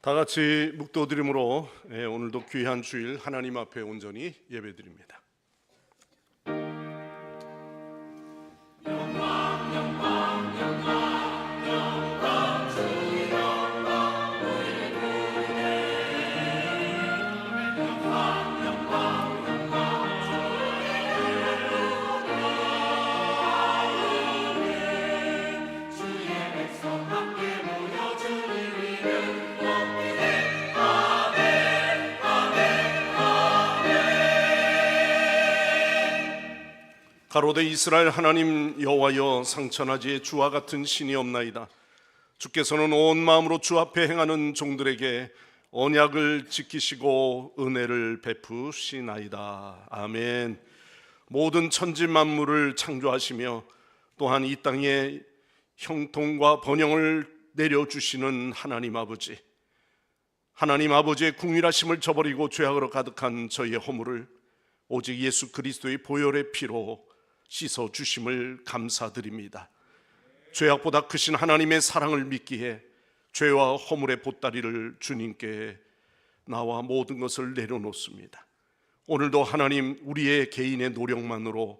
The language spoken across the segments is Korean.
다 같이 묵도드림으로 오늘도 귀한 주일 하나님 앞에 온전히 예배드립니다. 가로되 이스라엘 하나님 여호와여, 상천하지에 주와 같은 신이 없나이다. 주께서는 온 마음으로 주 앞에 행하는 종들에게 언약을 지키시고 은혜를 베푸시나이다. 아멘. 모든 천지 만물을 창조하시며 또한 이 땅에 형통과 번영을 내려주시는 하나님 아버지, 하나님 아버지의 궁일하심을 저버리고 죄악으로 가득한 저희의 허물을 오직 예수 그리스도의 보혈의 피로 씻어 주심을 감사드립니다. 죄악보다 크신 하나님의 사랑을 믿기에 죄와 허물의 보따리를 주님께 나와 모든 것을 내려놓습니다. 오늘도 하나님, 우리의 개인의 노력만으로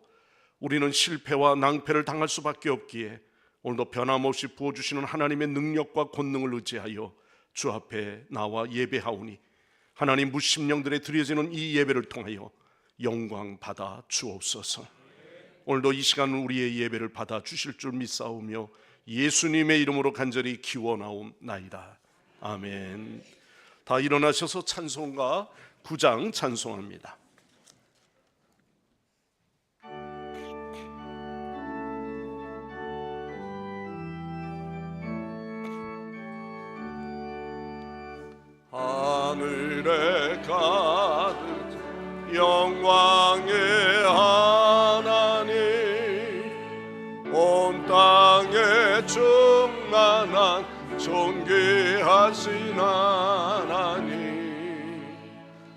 우리는 실패와 낭패를 당할 수밖에 없기에 오늘도 변함없이 부어주시는 하나님의 능력과 권능을 의지하여 주 앞에 나와 예배하오니 하나님, 무심령들에 드려지는 이 예배를 통하여 영광 받아 주옵소서. 오늘도 이 시간 우리의 예배를 받아 주실 줄 믿사오며 예수님의 이름으로 간절히 기원하옵나이다. 아멘. 다 일어나셔서 찬송가 9장 찬송합니다. 하늘에 가득 영광의 온 땅에 충만한 존귀하신 하나님,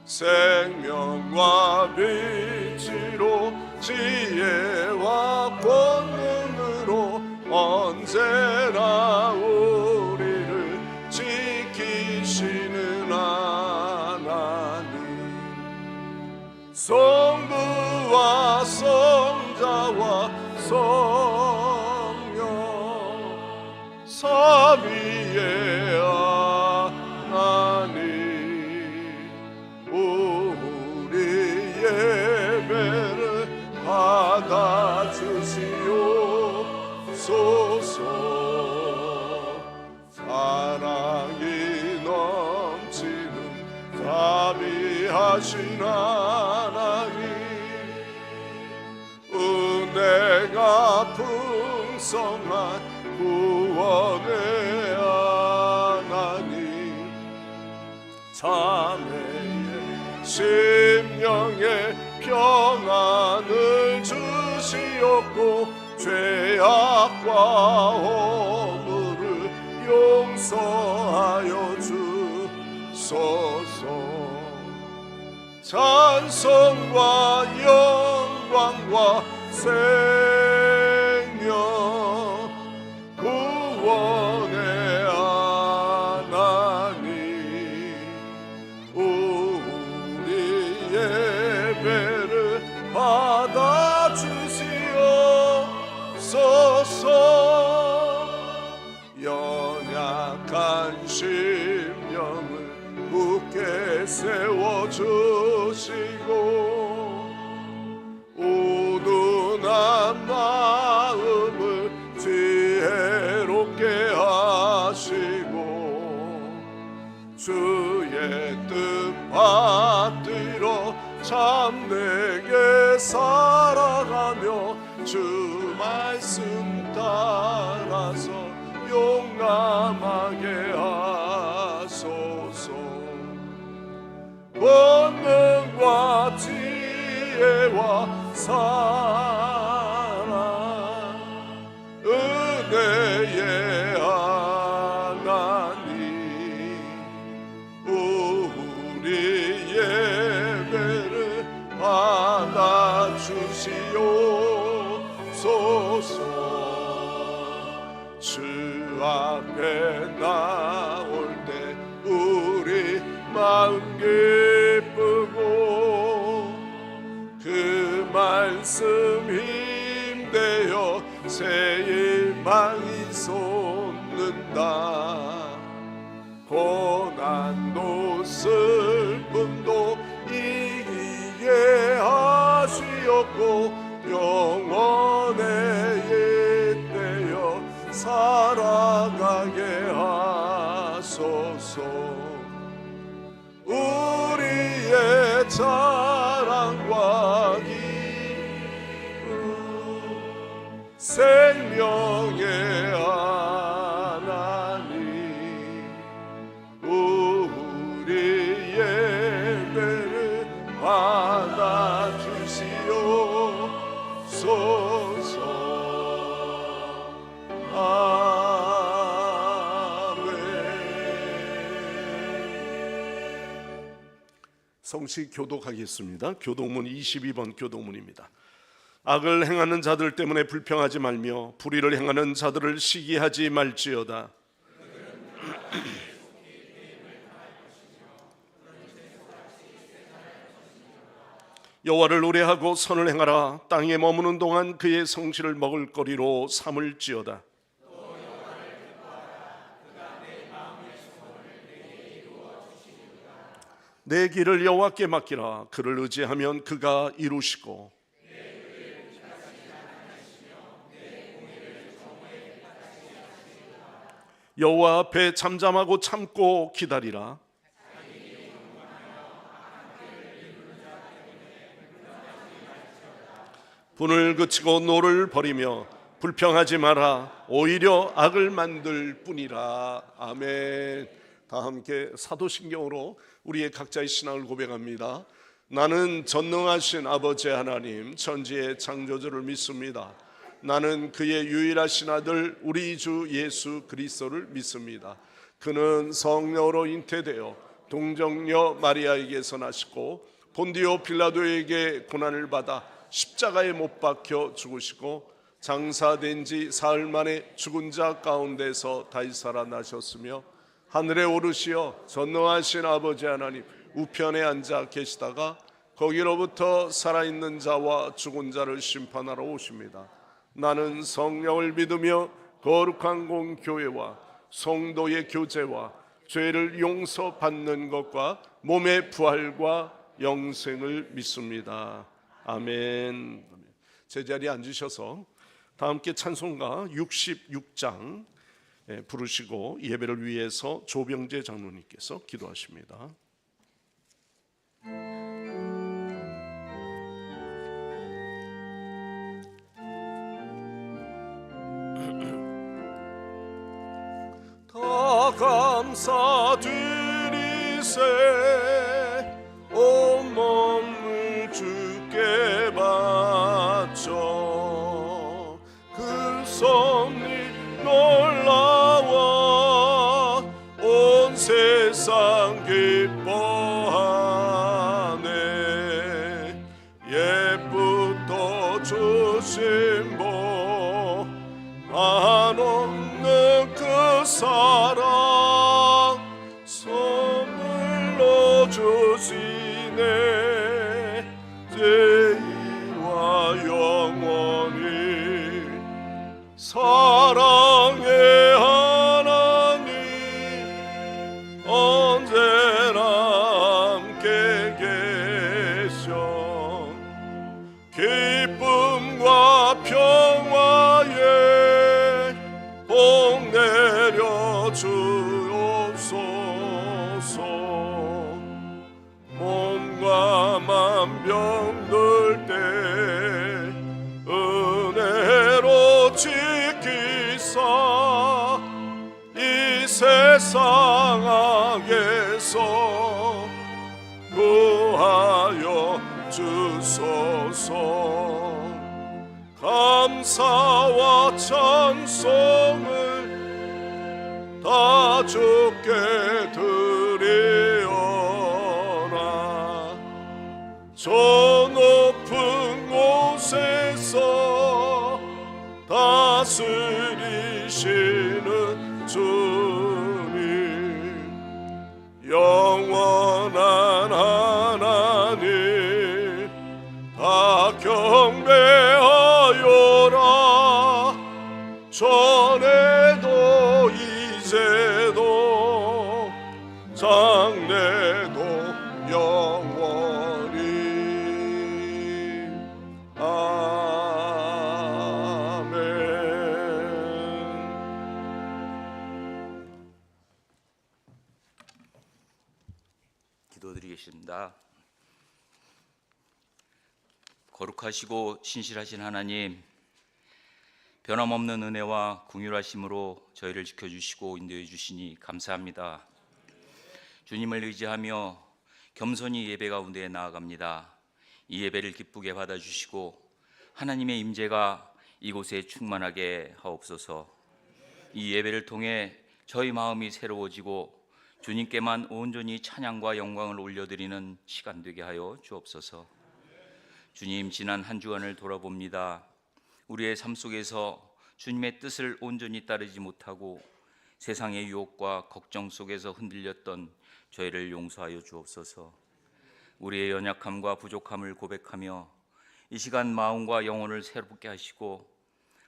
생명과 빛으로 지혜와 권능으로 언제나 우리를 지키시는 하나님, 성부와 성자와 성령 삼위의 하나님, 우리 예배를 받아주시옵소서. 사랑이 넘치는 자비하신 하나님, 은혜가 풍성한 구원의 하나님, 자매의 심령에 평안을 주시옵고 죄악과 허물을 용서하여 주소서. 찬송과 영광과 생명 구원의 하나님, 우리 예배를 받아주시옵소서. 연약한 심령을 굳게 세워주시고 우둔한 마음을 지혜롭게 하시고 주의 뜻 받들어 참되게 살아가며 주 말씀 따라서 용감하게 하소서. 권능과 지혜와 사랑, 은혜의 하나님, 우리 예배를 받아주시옵소서. 주 앞에 나올 때 마음 기쁘고 그 말씀 힘되어 새 희망이 솟는다. 고난도 슬픔도 이기게 하시었고 영원에 잇대어 살아가게 하소서. 우리의 자랑과 기쁨 생명의 하나님 우리 예배를 받아주시옵소서. 성시 교독하겠습니다. 교독문 22번 교독문입니다. 악을 행하는 자들 때문에 불평하지 말며 불의를 행하는 자들을 시기하지 말지어다. 여호와를 노래하고 선을 행하라. 땅에 머무는 동안 그의 성실을 먹을거리로 삼을지어다. 내 길을 여호와께 맡기라. 그를 의지하면 그가 이루시고 여호와 앞에 잠잠하고 참고 기다리라. 분을 그치고 노를 버리며 불평하지 마라. 오히려 악을 만들 뿐이라. 아멘. 다 함께 사도신경으로 우리의 각자의 신앙을 고백합니다. 나는 전능하신 아버지 하나님 천지의 창조주를 믿습니다. 나는 그의 유일하신 아들 우리 주 예수 그리스도를 믿습니다. 그는 성령으로 잉태되어 동정녀 마리아에게서 나시고 본디오 빌라도에게 고난을 받아 십자가에 못 박혀 죽으시고 장사된 지 사흘 만에 죽은 자 가운데서 다시 살아나셨으며 하늘에 오르시어 전능하신 아버지 하나님 우편에 앉아 계시다가 거기로부터 살아있는 자와 죽은 자를 심판하러 오십니다. 나는 성령을 믿으며 거룩한 공교회와 성도의 교제와 죄를 용서받는 것과 몸의 부활과 영생을 믿습니다. 아멘. 제자리에 앉으셔서 다 함께 찬송가 66장 부르시고 예배를 위해서 조병재 장로님께서 기도하십니다. 다 감사드리세 온몸을 주께 바쳐 그 섭리 놀라워 온 세상 기뻐하네. 옛부터 주신 복 한없는 그 사랑 선물로 주시네. 죄와 영원히 사랑의 하나님 언제나 함께 계셔 기쁨과 평화에 복 내려 주옵소서. 몸과 맘 병들 때 은혜로 지키사 이 세상 악에서 구하여 주소서. 감사와 찬송을 다 주께 드리오라. 저 높은 곳에서 다스리시는 주님 영원한 하나님 다 경배하여라. 전에도 이제도 장래도 영원히. 기도드리겠습니다. 거룩하시고 신실하신 하나님, 변함없는 은혜와 긍휼하심으로 저희를 지켜주시고 인도해 주시니 감사합니다. 주님을 의지하며 겸손히 예배 가운데 나아갑니다. 이 예배를 기쁘게 받아주시고 하나님의 임재가 이곳에 충만하게 하옵소서. 이 예배를 통해 저희 마음이 새로워지고 주님께만 온전히 찬양과 영광을 올려드리는 시간 되게 하여 주옵소서. 주님, 지난 한 주간을 돌아봅니다. 우리의 삶 속에서 주님의 뜻을 온전히 따르지 못하고 세상의 유혹과 걱정 속에서 흔들렸던 저희를 용서하여 주옵소서. 우리의 연약함과 부족함을 고백하며 이 시간 마음과 영혼을 새롭게 하시고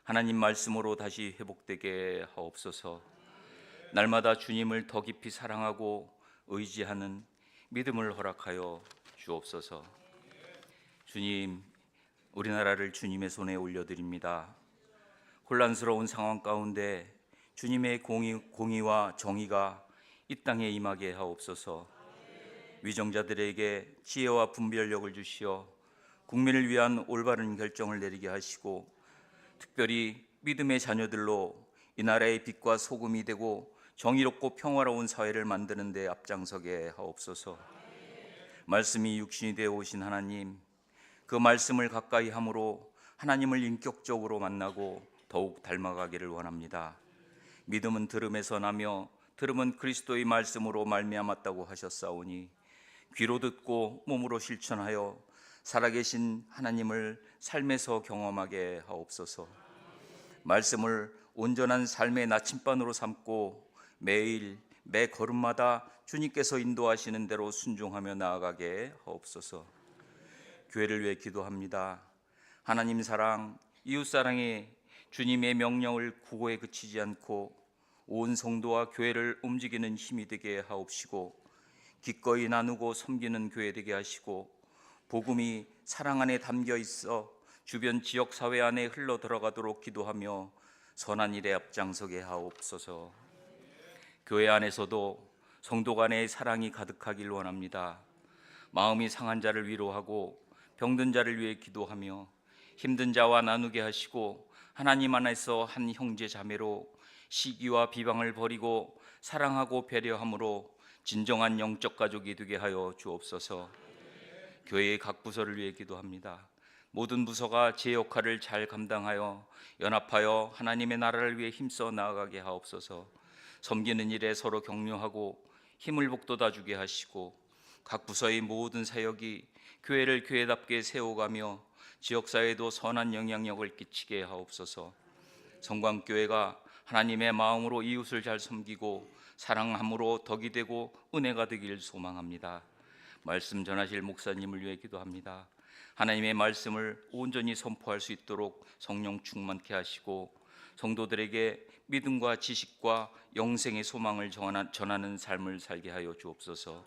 하나님 말씀으로 다시 회복되게 하옵소서. 날마다 주님을 더 깊이 사랑하고 의지하는 믿음을 허락하여 주옵소서. 주님, 우리나라를 주님의 손에 올려드립니다. 혼란스러운 상황 가운데 주님의 공의와 정의가 이 땅에 임하게 하옵소서. 위정자들에게 지혜와 분별력을 주시어 국민을 위한 올바른 결정을 내리게 하시고 특별히 믿음의 자녀들로 이 나라의 빛과 소금이 되고 정의롭고 평화로운 사회를 만드는 데 앞장서게 하옵소서. 말씀이 육신이 되어 오신 하나님, 그 말씀을 가까이 함으로 하나님을 인격적으로 만나고 더욱 닮아가기를 원합니다. 믿음은 들음에서 나며 들음은 그리스도의 말씀으로 말미암았다고 하셨사오니 귀로 듣고 몸으로 실천하여 살아계신 하나님을 삶에서 경험하게 하옵소서. 말씀을 온전한 삶의 나침반으로 삼고 매일 매 걸음마다 주님께서 인도하시는 대로 순종하며 나아가게 하옵소서. 교회를 위해 기도합니다. 하나님 사랑, 이웃 사랑에 주님의 명령을 구호에 그치지 않고 온 성도와 교회를 움직이는 힘이 되게 하옵시고 기꺼이 나누고 섬기는 교회 되게 하시고 복음이 사랑 안에 담겨 있어 주변 지역 사회 안에 흘러 들어가도록 기도하며 선한 일에 앞장서게 하옵소서. 교회 안에서도 성도 간의 사랑이 가득하길 원합니다. 마음이 상한 자를 위로하고 병든 자를 위해 기도하며 힘든 자와 나누게 하시고 하나님 안에서 한 형제 자매로 시기와 비방을 버리고 사랑하고 배려함으로 진정한 영적 가족이 되게 하여 주옵소서. 교회의 각 부서를 위해 기도합니다. 모든 부서가 제 역할을 잘 감당하여 연합하여 하나님의 나라를 위해 힘써 나아가게 하옵소서. 섬기는 일에 서로 격려하고 힘을 북돋아 주게 하시고 각 부서의 모든 사역이 교회를 교회답게 세워가며 지역사회에도 선한 영향력을 끼치게 하옵소서. 성광교회가 하나님의 마음으로 이웃을 잘 섬기고 사랑함으로 덕이 되고 은혜가 되길 소망합니다. 말씀 전하실 목사님을 위해 기도합니다. 하나님의 말씀을 온전히 선포할 수 있도록 성령 충만케 하시고 성도들에게 믿음과 지식과 영생의 소망을 전하는 삶을 살게 하여 주옵소서.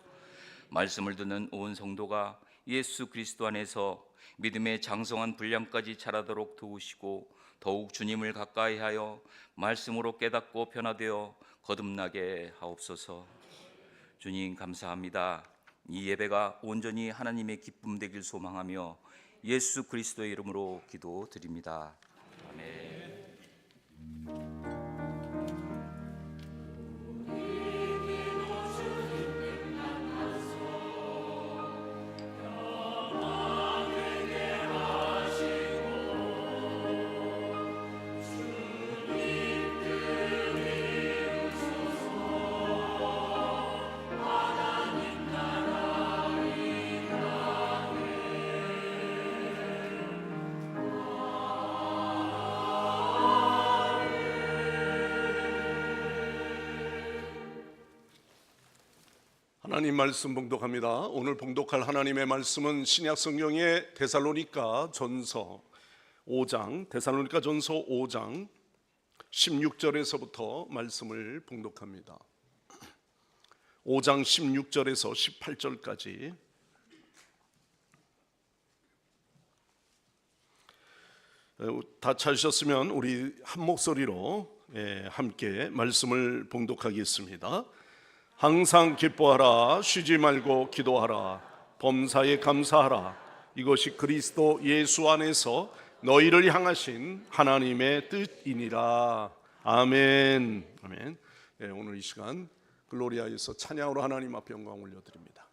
말씀을 듣는 온 성도가 예수 그리스도 안에서 믿음의 장성한 분량까지 자라도록 도우시고 더욱 주님을 가까이 하여 말씀으로 깨닫고 변화되어 거듭나게 하옵소서. 주님 감사합니다. 이 예배가 온전히 하나님의 기쁨 되길 소망하며 예수 그리스도의 이름으로 기도드립니다. 아멘. 하나님 말씀 봉독합니다. 오늘 봉독할 하나님의 말씀은 신약 성경의 데살로니가 전서 5장 16절에서부터 말씀을 봉독합니다. 5장 16절에서 18절까지 다 찾으셨으면 우리 한 목소리로 함께 말씀을 봉독하겠습니다. 항상 기뻐하라, 쉬지 말고 기도하라, 범사에 감사하라. 이것이 그리스도 예수 안에서 너희를 향하신 하나님의 뜻이니라. 아멘. 아멘. 오늘 이 시간 글로리아에서 찬양으로 하나님 앞에 영광 올려드립니다.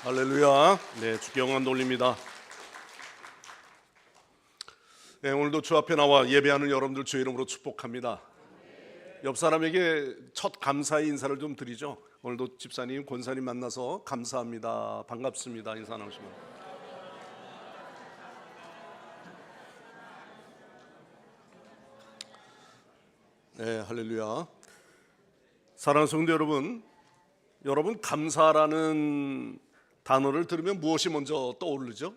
할렐루야. 네, 주께 영광 돌립니다. 네, 오늘도 주 앞에 나와 예배하는 여러분들 주의 이름으로 축복합니다. 옆 사람에게 첫 감사의 인사를 좀 드리죠. 오늘도 집사님, 권사님 만나서 감사합니다. 반갑습니다. 인사 나누시면. 네, 할렐루야. 사랑하는 성도 여러분, 감사라는 단어를 들으면 무엇이 먼저 떠오르죠?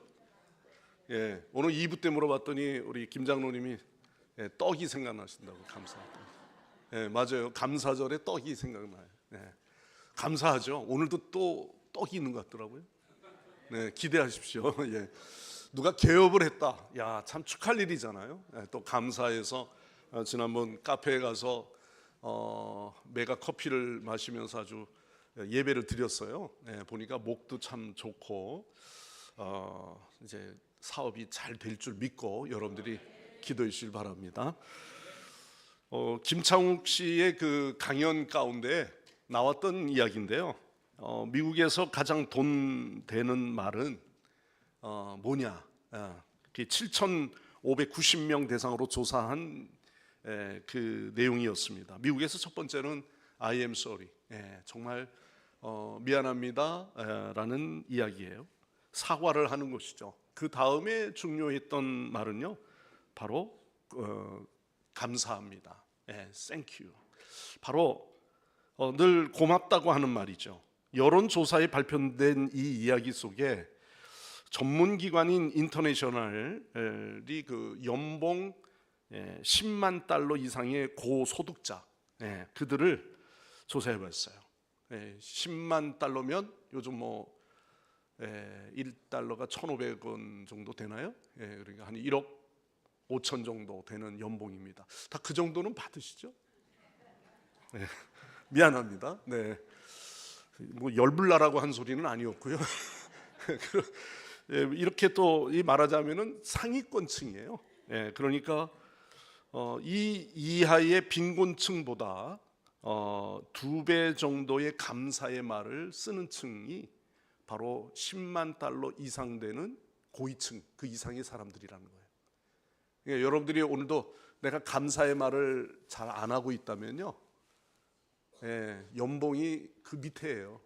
예, 오늘 2부 때 물어봤더니 우리 김 장로님이 떡이 생각나신다고. 감사하다. 예, 맞아요. 감사절에 떡이 생각나요. 예, 감사하죠. 오늘도 또 떡이 있는 것 같더라고요. 네, 기대하십시오. 예, 누가 개업을 했다. 야, 참 축하할 일이잖아요. 예, 또 감사해서 지난번 카페에 가서 메가 커피를 마시면서 아주 예배를 드렸어요. 예, 보니까 목도 참 좋고 이제 사업이 잘 될 줄 믿고 여러분들이 기도해 주시길 바랍니다. 김창욱 씨의 그 강연 가운데 나왔던 이야기인데요. 미국에서 가장 돈 되는 말은 뭐냐? 그 7,590명 대상으로 조사한 그 내용이었습니다. 미국에서 첫 번째는 I am sorry, 정말 미안합니다 라는 이야기예요. 사과를 하는 것이죠. 그 다음에 중요했던 말은요, 바로 감사합니다, thank you. 바로 늘 고맙다고 하는 말이죠. 여론조사에 발표된 이 이야기 속에 전문기관인 인터내셔널이 그 연봉 10만 달러 이상의 고소득자, 그들을 조사해봤어요. 10만 달러면 요즘 뭐 1달러가 1,500원 정도 되나요? 그러니까 한 1억 5천 정도 되는 연봉입니다. 다 그 정도는 받으시죠? 미안합니다. 네, 뭐 열불나라고 한 소리는 아니었고요. 이렇게 또 말하자면은 상위권층이에요. 그러니까 이 이하의 빈곤층보다 2배 정도의 감사의 말을 쓰는 층이 바로 10만 달러 이상 되는 고위층, 그 이상의 사람들이라는 거예요. 그러니까 여러분들이 오늘도 내가 감사의 말을 잘 안 하고 있다면요, 연봉이 그 밑에예요.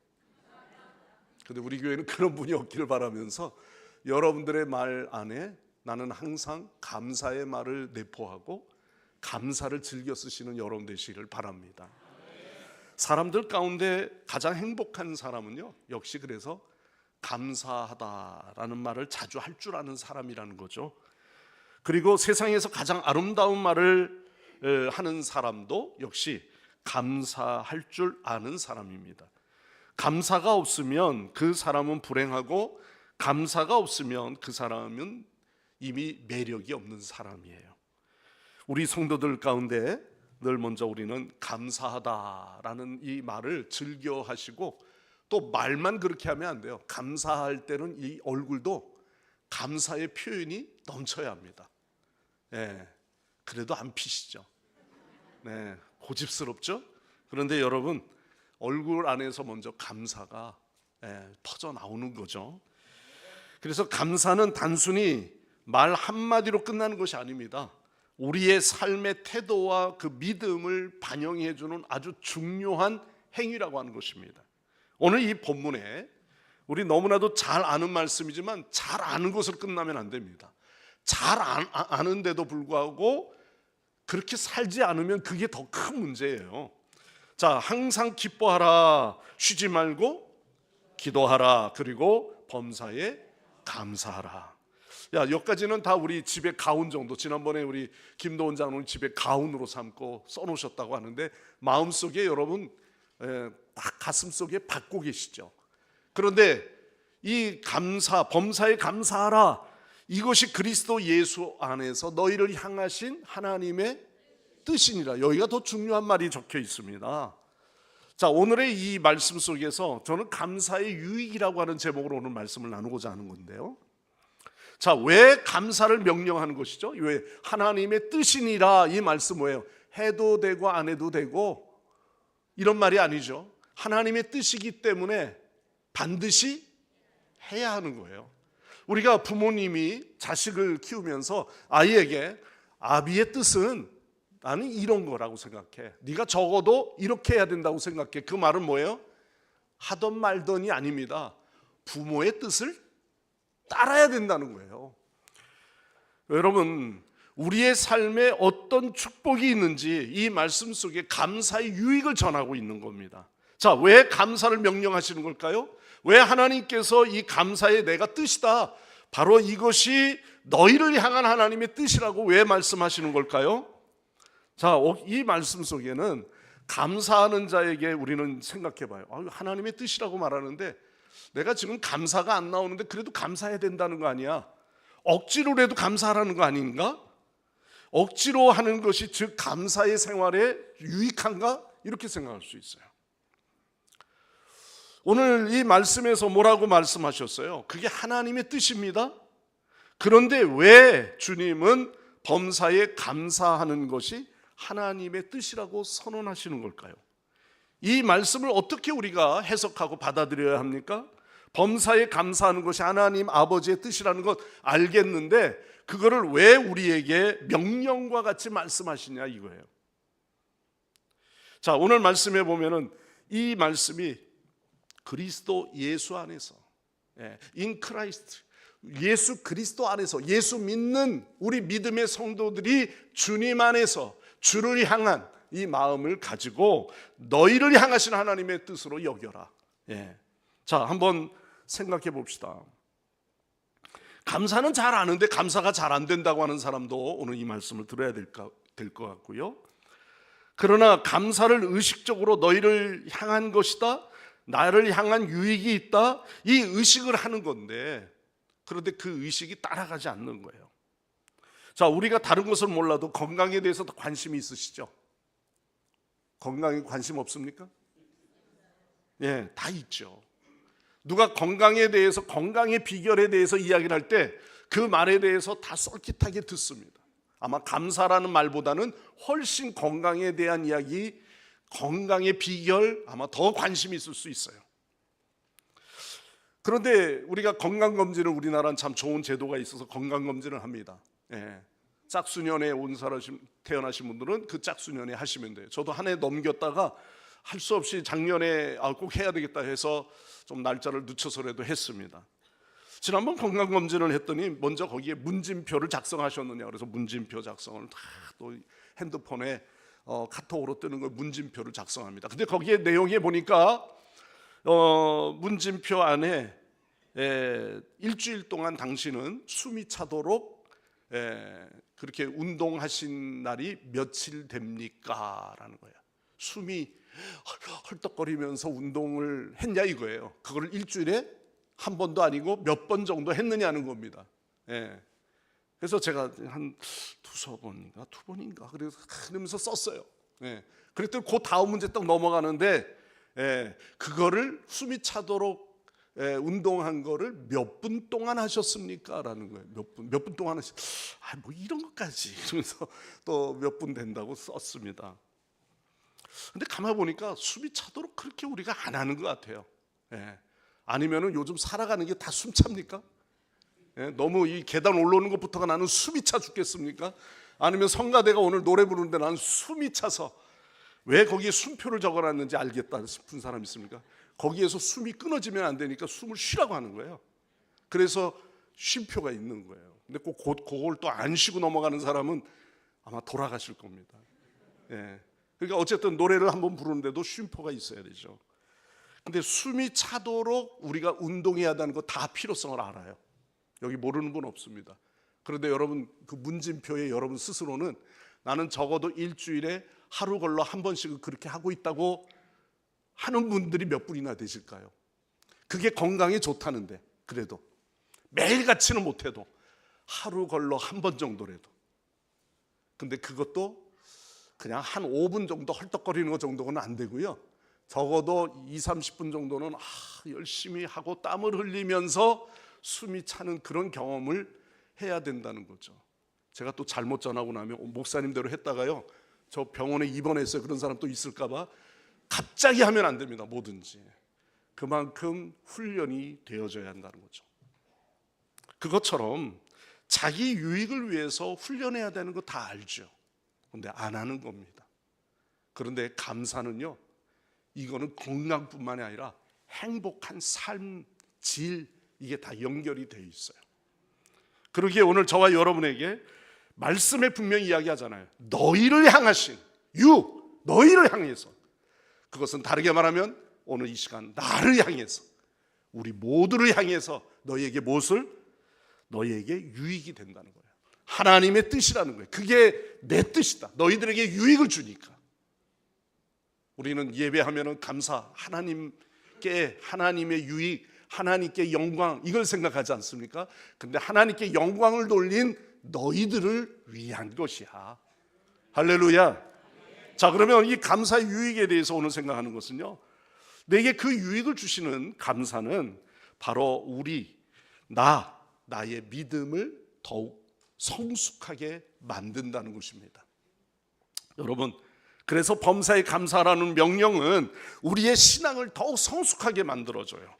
근데 우리 교회는 그런 분이 없기를 바라면서 여러분들의 말 안에 나는 항상 감사의 말을 내포하고 감사를 즐겨 쓰시는 여러분 되시기를 바랍니다. 사람들 가운데 가장 행복한 사람은요, 역시 그래서 감사하다라는 말을 자주 할 줄 아는 사람이라는 거죠. 그리고 세상에서 가장 아름다운 말을 하는 사람도 역시 감사할 줄 아는 사람입니다. 감사가 없으면 그 사람은 불행하고, 감사가 없으면 그 사람은 이미 매력이 없는 사람이에요. 우리 성도들 가운데 늘 먼저 우리는 감사하다라는 이 말을 즐겨 하시고, 또 말만 그렇게 하면 안 돼요. 감사할 때는 이 얼굴도 감사의 표현이 넘쳐야 합니다. 그래도 안 피시죠. 고집스럽죠? 그런데 여러분, 얼굴 안에서 먼저 감사가 퍼져 나오는 거죠. 그래서 감사는 단순히 말 한마디로 끝나는 것이 아닙니다. 우리의 삶의 태도와 그 믿음을 반영해 주는 아주 중요한 행위라고 하는 것입니다. 오늘 이 본문에 우리 너무나도 잘 아는 말씀이지만 잘 아는 것으로 끝나면 안 됩니다. 잘 아는데도 불구하고 그렇게 살지 않으면 그게 더 큰 문제예요. 자, 항상 기뻐하라, 쉬지 말고 기도하라, 그리고 범사에 감사하라. 야, 여기까지는 다 우리 집의 가훈 정도. 지난번에 우리 김도원 장로님 집에 가훈으로 삼고 써놓으셨다고 하는데, 마음속에 여러분 가슴속에 받고 계시죠. 그런데 이 감사, 범사에 감사하라, 이것이 그리스도 예수 안에서 너희를 향하신 하나님의 뜻이니라. 여기가 더 중요한 말이 적혀 있습니다. 자, 오늘의 이 말씀 속에서 저는 감사의 유익이라고 하는 제목으로 오늘 말씀을 나누고자 하는 건데요. 자, 왜 감사를 명령하는 것이죠? 왜 하나님의 뜻이니라, 이 말씀 뭐예요? 해도 되고 안 해도 되고 이런 말이 아니죠. 하나님의 뜻이기 때문에 반드시 해야 하는 거예요. 우리가 부모님이 자식을 키우면서 아이에게 아비의 뜻은 나는 이런 거라고 생각해, 네가 적어도 이렇게 해야 된다고 생각해. 그 말은 뭐예요? 하던 말던이 아닙니다. 부모의 뜻을 따라야 된다는 거예요. 여러분, 우리의 삶에 어떤 축복이 있는지 이 말씀 속에 감사의 유익을 전하고 있는 겁니다. 자, 왜 감사를 명령하시는 걸까요? 왜 하나님께서 이 감사의 내가 뜻이다, 바로 이것이 너희를 향한 하나님의 뜻이라고 왜 말씀하시는 걸까요? 자, 이 말씀 속에는 감사하는 자에게 우리는 생각해 봐요. 하나님의 뜻이라고 말하는데 내가 지금 감사가 안 나오는데 그래도 감사해야 된다는 거 아니야? 억지로라도 감사하라는 거 아닌가? 억지로 하는 것이 즉 감사의 생활에 유익한가? 이렇게 생각할 수 있어요. 오늘 이 말씀에서 뭐라고 말씀하셨어요? 그게 하나님의 뜻입니다. 그런데 왜 주님은 범사에 감사하는 것이 하나님의 뜻이라고 선언하시는 걸까요? 이 말씀을 어떻게 우리가 해석하고 받아들여야 합니까? 범사에 감사하는 것이 하나님 아버지의 뜻이라는 것 알겠는데 그거를 왜 우리에게 명령과 같이 말씀하시냐 이거예요. 자, 오늘 말씀에 보면은 이 말씀이 그리스도 예수 안에서, in Christ, 예수 그리스도 안에서, 예수 믿는 우리 믿음의 성도들이 주님 안에서 주를 향한 이 마음을 가지고 너희를 향하신 하나님의 뜻으로 여겨라. 자, 한번 생각해 봅시다. 감사는 잘 아는데 감사가 잘 안 된다고 하는 사람도 오늘 이 말씀을 들어야 될 것 같고요. 그러나 감사를 의식적으로 너희를 향한 것이다, 나를 향한 유익이 있다, 이 의식을 하는 건데 그런데 그 의식이 따라가지 않는 거예요. 자, 우리가 다른 것을 몰라도 건강에 대해서도 관심이 있으시죠? 건강에 관심 없습니까? 예, 다 있죠. 누가 건강에 대해서, 건강의 비결에 대해서 이야기를 할 때 그 말에 대해서 다 쏠깃하게 듣습니다. 아마 감사라는 말보다는 훨씬 건강에 대한 이야기, 건강의 비결 아마 더 관심이 있을 수 있어요. 그런데 우리가 건강검진을, 우리나라는 참 좋은 제도가 있어서 건강검진을 합니다. 짝수년에 태어나신 분들은 그 짝수년에 하시면 돼요. 저도 한 해 넘겼다가 할 수 없이 작년에 꼭 해야 되겠다 해서 좀 날짜를 늦춰서라도 했습니다. 지난번 건강검진을 했더니 먼저 거기에 문진표를 작성하셨느냐 그래서 문진표 작성을 다 또 핸드폰에 카톡으로 뜨는 걸 문진표를 작성합니다. 근데 거기에 내용에 보니까 문진표 안에 일주일 동안 당신은 숨이 차도록 그렇게 운동하신 날이 며칠 됩니까? 라는 거예요. 숨이 헐떡거리면서 운동을 했냐 이거예요. 그걸 일주일에 한 번도 아니고 몇 번 정도 했느냐는 겁니다. 그래서 제가 한 두세 번인가 두 번인가 그러면서 썼어요. 그랬더니 그 다음 문제 딱 넘어가는데 그거를 숨이 차도록 운동한 거를 몇 분 동안 하셨습니까? 라는 거예요. 몇 분 동안 뭐 이런 것까지 그러면서 또 몇 분 된다고 썼습니다. 근데 가만 보니까 숨이 차도록 그렇게 우리가 안 하는 것 같아요. 아니면은 요즘 살아가는 게 다 숨찹니까? 너무 이 계단 올라오는 것부터가 나는 숨이 차 죽겠습니까? 아니면 성가대가 오늘 노래 부르는데 나는 숨이 차서 왜 거기에 숨표를 적어놨는지 알겠다 싶은 사람 있습니까? 거기에서 숨이 끊어지면 안 되니까 숨을 쉬라고 하는 거예요. 그래서 쉼표가 있는 거예요. 근데 꼭 그걸 또 안 쉬고 넘어가는 사람은 아마 돌아가실 겁니다. 그러니까 어쨌든 노래를 한번 부르는데도 쉼표가 있어야 되죠. 근데 숨이 차도록 우리가 운동해야 한다는 거 다 필요성을 알아요. 여기 모르는 분 없습니다. 그런데 여러분 그 문진표에 여러분 스스로는 나는 적어도 일주일에 하루 걸러 한 번씩은 그렇게 하고 있다고 하는 분들이 몇 분이나 되실까요? 그게 건강에 좋다는데 그래도 매일같이는 못해도 하루 걸러 한 번 정도라도. 근데 그것도 그냥 한 5분 정도 헐떡거리는 것 정도는 안 되고요. 적어도 20-30분 정도는 열심히 하고 땀을 흘리면서 숨이 차는 그런 경험을 해야 된다는 거죠. 제가 또 잘못 전하고 나면 목사님대로 했다가요 저 병원에 입원했어요 그런 사람 또 있을까 봐 갑자기 하면 안 됩니다. 뭐든지 그만큼 훈련이 되어져야 한다는 거죠. 그것처럼 자기 유익을 위해서 훈련해야 되는 거 다 알죠. 그런데 안 하는 겁니다. 그런데 감사는요, 이거는 건강뿐만이 아니라 행복한 삶, 질, 이게 다 연결이 되어 있어요. 그러기에 오늘 저와 여러분에게 말씀에 분명히 이야기하잖아요. 너희를 향하신 너희를 향해서, 그것은 다르게 말하면 오늘 이 시간 나를 향해서, 우리 모두를 향해서 너희에게 무엇을? 너희에게 유익이 된다는 거예요. 하나님의 뜻이라는 거예요. 그게 내 뜻이다. 너희들에게 유익을 주니까. 우리는 예배하면은 감사, 하나님께 하나님의 유익, 하나님께 영광, 이걸 생각하지 않습니까? 근데 하나님께 영광을 돌린 너희들을 위한 것이야. 할렐루야. 자, 그러면 이 감사의 유익에 대해서 오늘 생각하는 것은요, 내게 그 유익을 주시는 감사는 바로 나의 믿음을 더욱 성숙하게 만든다는 것입니다. 여러분, 그래서 범사에 감사라는 명령은 우리의 신앙을 더욱 성숙하게 만들어줘요.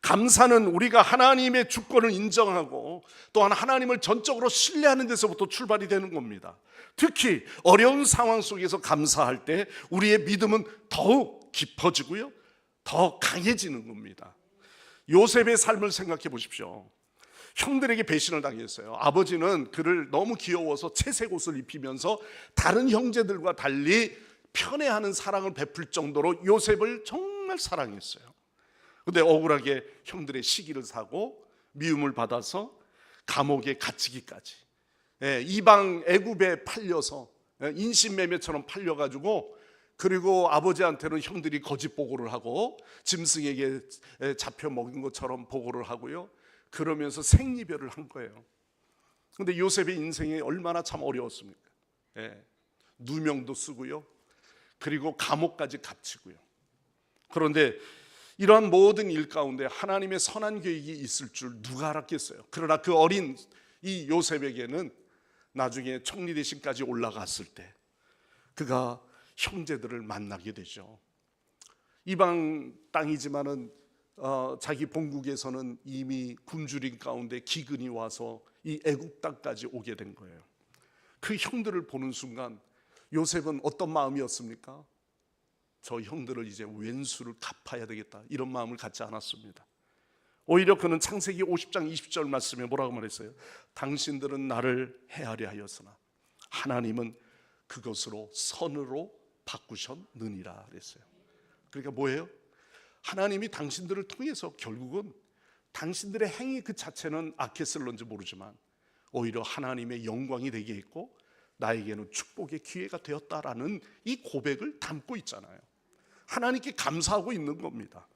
감사는 우리가 하나님의 주권을 인정하고 또한 하나님을 전적으로 신뢰하는 데서부터 출발이 되는 겁니다. 특히 어려운 상황 속에서 감사할 때 우리의 믿음은 더욱 깊어지고요, 더 강해지는 겁니다. 요셉의 삶을 생각해 보십시오. 형들에게 배신을 당했어요. 아버지는 그를 너무 귀여워서 채색 옷을 입히면서 다른 형제들과 달리 편애하는 사랑을 베풀 정도로 요셉을 정말 사랑했어요. 근데 억울하게 형들의 시기를 사고 미움을 받아서 감옥에 갇히기까지, 이방 애굽에 팔려서 인신매매처럼 팔려가지고, 그리고 아버지한테는 형들이 거짓 보고를 하고 짐승에게 잡혀 먹인 것처럼 보고를 하고요, 그러면서 생이별을 한 거예요. 근데 요셉의 인생이 얼마나 참 어려웠습니까? 누명도 쓰고요, 그리고 감옥까지 갇히고요. 그런데 이러한 모든 일 가운데 하나님의 선한 계획이 있을 줄 누가 알았겠어요? 그러나 그 어린 이 요셉에게는 나중에 총리 대신까지 올라갔을 때 그가 형제들을 만나게 되죠. 이방 땅이지만은 자기 본국에서는 이미 굶주린 가운데 기근이 와서 이 애국 땅까지 오게 된 거예요. 그 형들을 보는 순간 요셉은 어떤 마음이었습니까? 저 형들을 이제 왼수를 갚아야 되겠다, 이런 마음을 갖지 않았습니다. 오히려 그는 창세기 50장 20절 말씀에 뭐라고 말했어요? 당신들은 나를 헤아려 하였으나 하나님은 그것으로 선으로 바꾸셨느니라 그랬어요. 그러니까 뭐예요? 하나님이 당신들을 통해서 결국은 당신들의 행위 그 자체는 악했을런지 모르지만 오히려 하나님의 영광이 되게 했고 나에게는 축복의 기회가 되었다라는 이 고백을 담고 있잖아요. 하나님께 감사하고 있는 겁니다.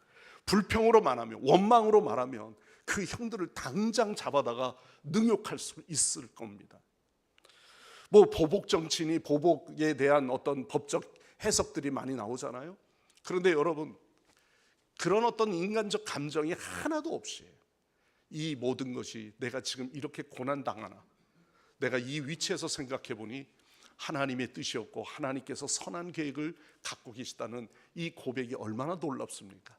불평으로 말하면, 원망으로 말하면 그 형들을 당장 잡아다가 능욕할 수 있을 겁니다. 뭐 보복 정치니 보복에 대한 어떤 법적 해석들이 많이 나오잖아요. 그런데 여러분, 그런 어떤 인간적 감정이 하나도 없이 이 모든 것이 내가 지금 이렇게 고난당하나, 내가 이 위치에서 생각해 보니 하나님의 뜻이었고 하나님께서 선한 계획을 갖고 계시다는 이 고백이 얼마나 놀랍습니까?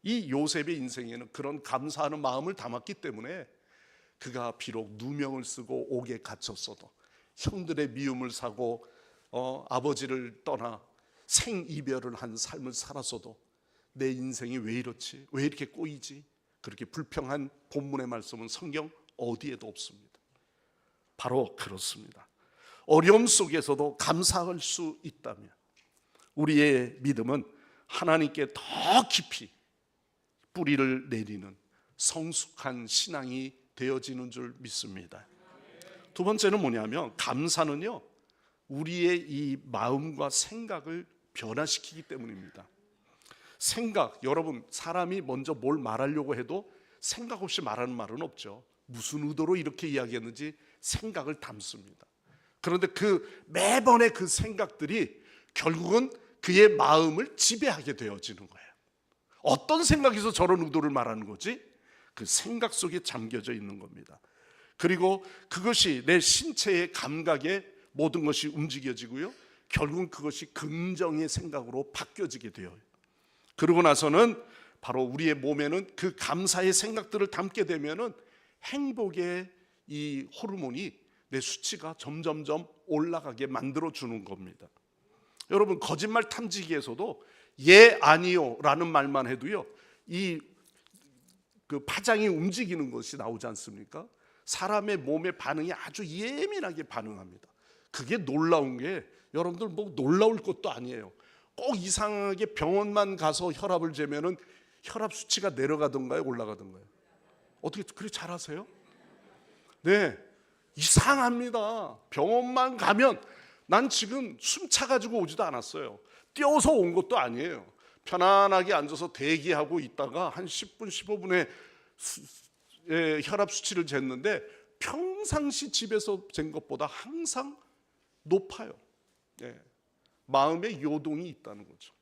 이 요셉의 인생에는 그런 감사하는 마음을 담았기 때문에 그가 비록 누명을 쓰고 옥에 갇혔어도, 형들의 미움을 사고 아버지를 떠나 생이별을 한 삶을 살았어도 내 인생이 왜 이렇지? 왜 이렇게 꼬이지? 그렇게 불평한 본문의 말씀은 성경 어디에도 없습니다. 바로 그렇습니다. 어려움 속에서도 감사할 수 있다면 우리의 믿음은 하나님께 더 깊이 뿌리를 내리는 성숙한 신앙이 되어지는 줄 믿습니다. 두 번째는 뭐냐면, 감사는요 우리의 이 마음과 생각을 변화시키기 때문입니다. 생각, 여러분, 사람이 먼저 뭘 말하려고 해도 생각 없이 말하는 말은 없죠. 무슨 의도로 이렇게 이야기했는지 생각을 담습니다. 그런데 그 매번의 그 생각들이 결국은 그의 마음을 지배하게 되어지는 거예요. 어떤 생각에서 저런 의도를 말하는 거지? 그 생각 속에 잠겨져 있는 겁니다. 그리고 그것이 내 신체의 감각에 모든 것이 움직여지고요, 결국은 그것이 긍정의 생각으로 바뀌어지게 돼요. 그러고 나서는 바로 우리의 몸에는 그 감사의 생각들을 담게 되면은 행복의 이 호르몬이 내 수치가 점점점 올라가게 만들어 주는 겁니다. 여러분, 거짓말 탐지기에서도 예 아니요 라는 말만 해도요 그 파장이 움직이는 것이 나오지 않습니까? 사람의 몸의 반응이 아주 예민하게 반응합니다. 그게 놀라운 게 여러분들 뭐 놀라울 것도 아니에요. 꼭 이상하게 병원만 가서 혈압을 재면은 혈압 수치가 내려가던가요, 올라가던가요? 어떻게 그렇게 잘 아세요? 네, 이상합니다. 병원만 가면 난 지금 숨차 가지고 오지도 않았어요. 뛰어서 온 것도 아니에요. 편안하게 앉아서 대기하고 있다가 한 10분, 15분에 혈압 수치를 쟀는데 평상시 집에서 잰 것보다 항상 높아요. 네. 마음의 요동이 있다는 거죠.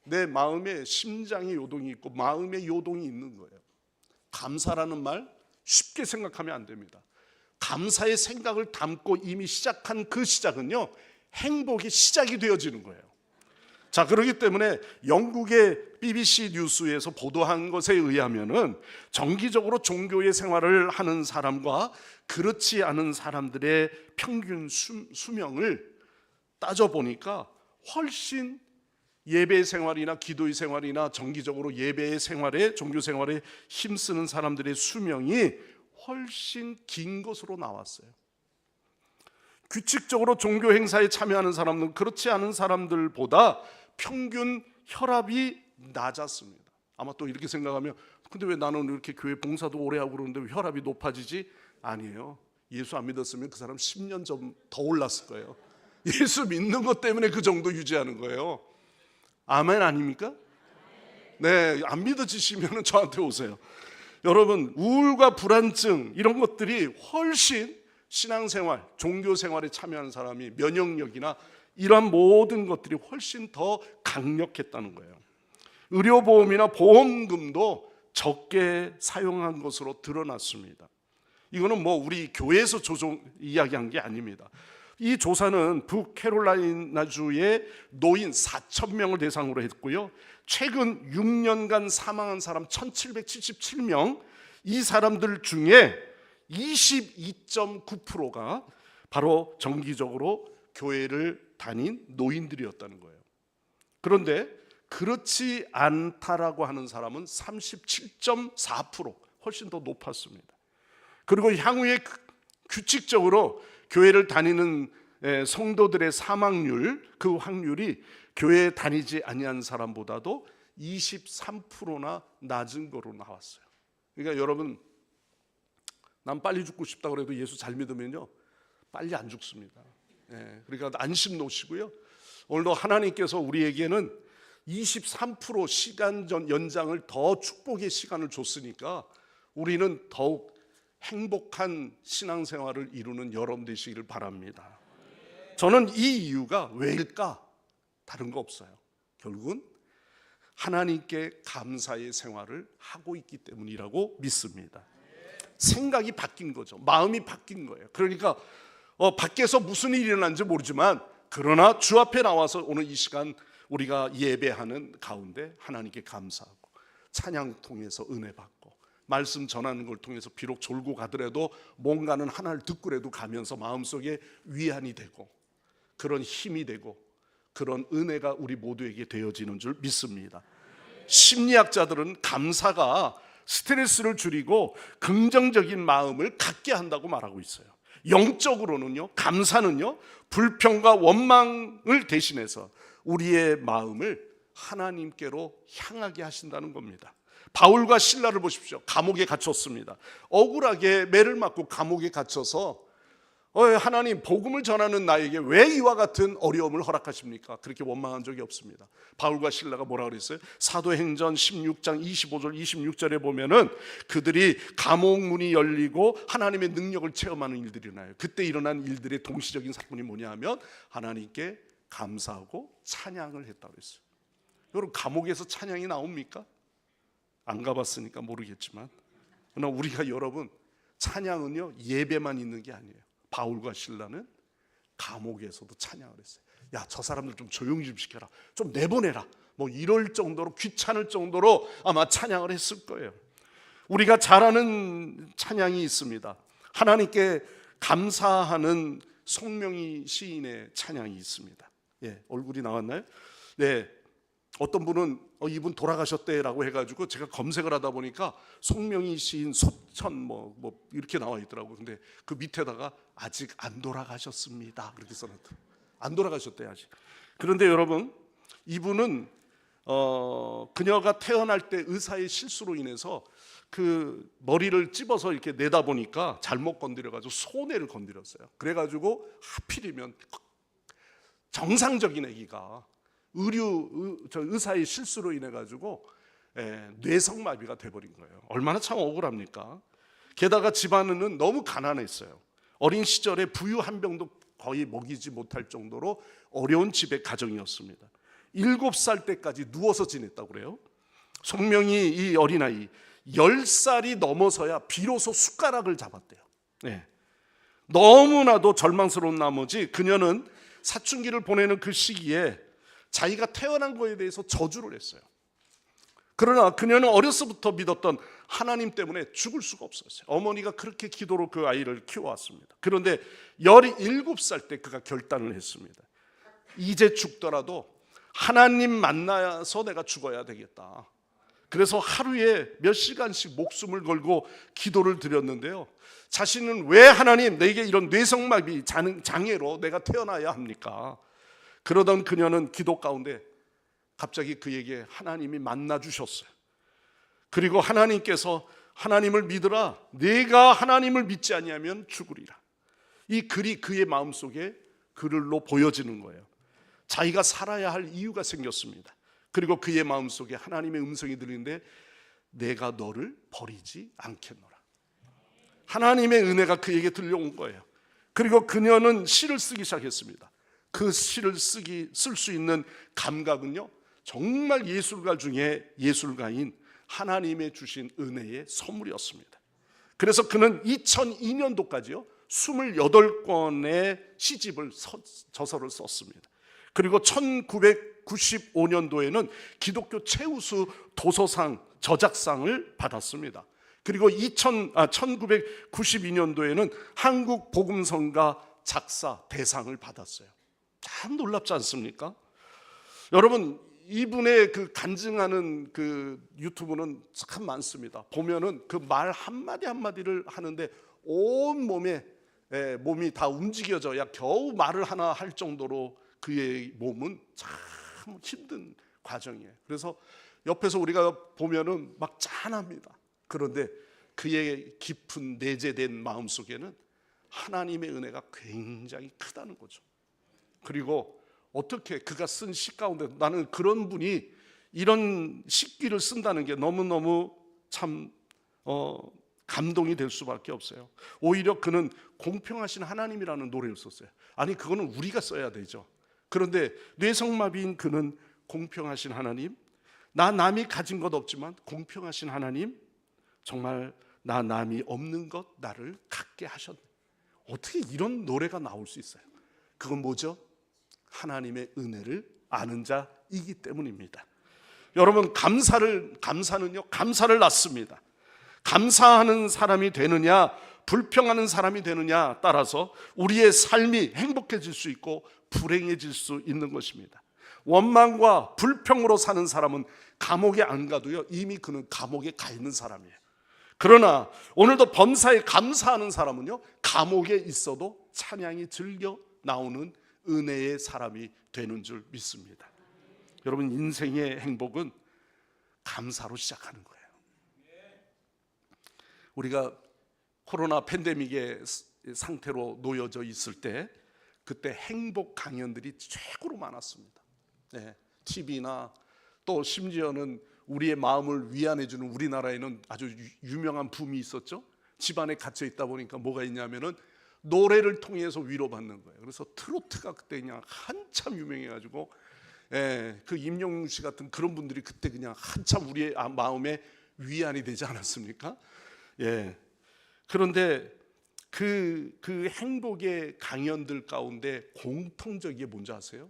내 마음에 심장의 요동이 있고 마음의 요동이 있는 거예요. 감사라는 말 쉽게 생각하면 안 됩니다. 감사의 생각을 담고 이미 시작한 그 시작은요, 행복의 시작이 되어지는 거예요. 자, 그렇기 때문에 영국의 BBC 뉴스에서 보도한 것에 의하면은 정기적으로 종교의 생활을 하는 사람과 그렇지 않은 사람들의 평균 수명을 따져보니까 훨씬 예배 생활이나 기도의 생활이나 정기적으로 예배의 생활에, 종교 생활에 힘쓰는 사람들의 수명이 훨씬 긴 것으로 나왔어요. 규칙적으로 종교 행사에 참여하는 사람은 그렇지 않은 사람들보다 평균 혈압이 낮았습니다. 아마 또 이렇게 생각하면 근데 왜 나는 이렇게 교회 봉사도 오래 하고 그러는데 왜 혈압이 높아지지? 아니에요. 예수 안 믿었으면 그 사람 10년 전 더 올랐을 거예요. 예수 믿는 것 때문에 그 정도 유지하는 거예요. 아멘 아닙니까? 네, 안 믿어지시면 저한테 오세요. 여러분, 우울과 불안증 이런 것들이 훨씬 신앙생활, 종교생활에 참여하는 사람이 면역력이나 이러한 모든 것들이 훨씬 더 강력했다는 거예요. 의료보험이나 보험금도 적게 사용한 것으로 드러났습니다. 이거는 뭐 우리 교회에서 이야기한 게 아닙니다. 이 조사는 북캐롤라이나주의 노인 4,000명을 대상으로 했고요. 최근 6년간 사망한 사람 1,777명, 이 사람들 중에 22.9%가 바로 정기적으로 교회를 다닌 노인들이었다는 거예요. 그런데 그렇지 않다라고 하는 사람은 37.4%, 훨씬 더 높았습니다. 그리고 향후에 규칙적으로 교회를 다니는 성도들의 사망률, 그 확률이 교회에 다니지 아니한 사람보다도 23%나 낮은 거로 나왔어요. 그러니까 여러분, 난 빨리 죽고 싶다 그래도 예수 잘 믿으면요 빨리 안 죽습니다. 그러니까 안심 놓으시고요. 오늘도 하나님께서 우리에게는 23% 시간 연장을 더 축복의 시간을 줬으니까 우리는 더욱 행복한 신앙생활을 이루는 여러분 되시기를 바랍니다. 저는 이 이유가 왜일까? 다른 거 없어요. 결국은 하나님께 감사의 생활을 하고 있기 때문이라고 믿습니다. 생각이 바뀐 거죠. 마음이 바뀐 거예요. 그러니까 밖에서 무슨 일이 일어난지 모르지만 그러나 주 앞에 나와서 오늘 이 시간 우리가 예배하는 가운데 하나님께 감사하고 찬양 통해서 은혜 받고 말씀 전하는 걸 통해서 비록 졸고 가더라도 뭔가는 하나를 듣고라도 가면서 마음속에 위안이 되고 그런 힘이 되고 그런 은혜가 우리 모두에게 되어지는 줄 믿습니다. 심리학자들은 감사가 스트레스를 줄이고 긍정적인 마음을 갖게 한다고 말하고 있어요. 영적으로는요, 감사는요, 불평과 원망을 대신해서 우리의 마음을 하나님께로 향하게 하신다는 겁니다. 바울과 실라를 보십시오. 감옥에 갇혔습니다. 억울하게 매를 맞고 감옥에 갇혀서 하나님, 복음을 전하는 나에게 왜 이와 같은 어려움을 허락하십니까? 그렇게 원망한 적이 없습니다. 바울과 실라가 뭐라 그랬어요? 사도행전 16장 25절 26절에 보면은 그들이 감옥 문이 열리고 하나님의 능력을 체험하는 일들이 일어나요. 그때 일어난 일들의 동시적인 사건이 뭐냐 하면 하나님께 감사하고 찬양을 했다고 했어요. 여러분, 감옥에서 찬양이 나옵니까? 안 가봤으니까 모르겠지만, 그러나 우리가 여러분, 찬양은요 예배만 있는 게 아니에요. 바울과 실라는 감옥에서도 찬양을 했어요. 야, 저 사람들 좀 조용히 좀 시켜라, 좀 내보내라, 뭐 이럴 정도로, 귀찮을 정도로 아마 찬양을 했을 거예요. 우리가 잘 아는 찬양이 있습니다. 하나님께 감사하는 송명희 시인의 찬양이 있습니다. 얼굴이 나왔나요? 네, 어떤 분은 이분 돌아가셨대라고 해가지고 제가 검색을 하다 보니까 송명희 시인 소천 뭐 이렇게 나와 있더라고요. 근데 그 밑에다가 아직 안 돌아가셨습니다 그렇게 써놨더라고요. 안 돌아가셨대 아직. 그런데 여러분, 이분은 그녀가 태어날 때 의사의 실수로 인해서 그 머리를 찝어서 이렇게 내다 보니까 잘못 건드려가지고 소뇌를 건드렸어요. 그래가지고 하필이면 정상적인 아기가 의사의 실수로 인해 가지고 뇌성마비가 돼버린 거예요. 얼마나 참 억울합니까? 게다가 집안은 너무 가난했어요. 어린 시절에 부유 한 병도 거의 먹이지 못할 정도로 어려운 집의 가정이었습니다. 7살 때까지 누워서 지냈다고 그래요. 송명이 이 어린아이 10살이 넘어서야 비로소 숟가락을 잡았대요. 너무나도 절망스러운 나머지 그녀는 사춘기를 보내는 그 시기에 자기가 태어난 거에 대해서 저주를 했어요. 그러나 그녀는 어려서부터 믿었던 하나님 때문에 죽을 수가 없었어요. 어머니가 그렇게 기도로 그 아이를 키워왔습니다. 그런데 17살 때 그가 결단을 했습니다. 이제 죽더라도 하나님 만나서 내가 죽어야 되겠다. 그래서 하루에 몇 시간씩 목숨을 걸고 기도를 드렸는데요. 자신은 왜 하나님 내게 이런 뇌성마비 장애로 내가 태어나야 합니까? 그러던 그녀는 기도 가운데 갑자기 그에게 하나님이 만나 주셨어요. 그리고 하나님께서 하나님을 믿으라, 내가 하나님을 믿지 아니하면 죽으리라. 이 글이 그의 마음속에 글로 보여지는 거예요. 자기가 살아야 할 이유가 생겼습니다. 그리고 그의 마음속에 하나님의 음성이 들리는데 내가 너를 버리지 않겠노라. 하나님의 은혜가 그에게 들려온 거예요. 그리고 그녀는 시를 쓰기 시작했습니다. 그 시를 쓸 수 있는 감각은요, 정말 예술가 중에 예술가인 하나님의 주신 은혜의 선물이었습니다. 그래서 그는 2002년도까지요 28권의 시집을 저서를 썼습니다. 그리고 1995년도에는 기독교 최우수 도서상 저작상을 받았습니다. 그리고 1992년도에는 한국 복음성가 작사 대상을 받았어요. 참 놀랍지 않습니까? 여러분, 이분의 그 간증하는 그 유튜브는 참 많습니다. 보면은 그 말 한마디 한마디를 하는데 온 몸이 다 움직여져야 겨우 말을 하나 할 정도로 그의 몸은 참 힘든 과정이에요. 그래서 옆에서 우리가 보면은 막 짠합니다. 그런데 그의 깊은 내재된 마음속에는 하나님의 은혜가 굉장히 크다는 거죠. 그리고 어떻게 그가 쓴 시 가운데 나는 그런 분이 이런 시귀를 쓴다는 게 너무너무 참 감동이 될 수밖에 없어요. 오히려 그는 공평하신 하나님이라는 노래를 썼어요. 아니 그거는 우리가 써야 되죠. 그런데 뇌성마비인 그는 공평하신 하나님, 나 남이 가진 것 없지만 공평하신 하나님, 정말 나 남이 없는 것 나를 갖게 하셨네. 어떻게 이런 노래가 나올 수 있어요? 그건 뭐죠? 하나님의 은혜를 아는 자이기 때문입니다. 여러분, 감사는요 감사를 낳습니다. 감사하는 사람이 되느냐 불평하는 사람이 되느냐 따라서 우리의 삶이 행복해질 수 있고 불행해질 수 있는 것입니다. 원망과 불평으로 사는 사람은 감옥에 안 가도요 이미 그는 감옥에 가 있는 사람이에요. 그러나 오늘도 범사에 감사하는 사람은요 감옥에 있어도 찬양이 즐겨 나오는 은혜의 사람이 되는 줄 믿습니다. 여러분, 인생의 행복은 감사로 시작하는 거예요. 우리가 코로나 팬데믹의 상태로 놓여져 있을 때 그때 행복 강연들이 최고로 많았습니다. TV나 또 심지어는 우리의 마음을 위안해주는 우리나라에는 아주 유명한 붐이 있었죠. 집안에 갇혀 있다 보니까 뭐가 있냐면은 노래를 통해서 위로받는 거예요. 그래서 트로트가 그때 그냥 한참 유명해가지고 그 임영웅 씨 같은 그런 분들이 그때 그냥 한참 우리의 마음에 위안이 되지 않았습니까? 그런데 그 행복의 강연들 가운데 공통적인 게 뭔지 아세요?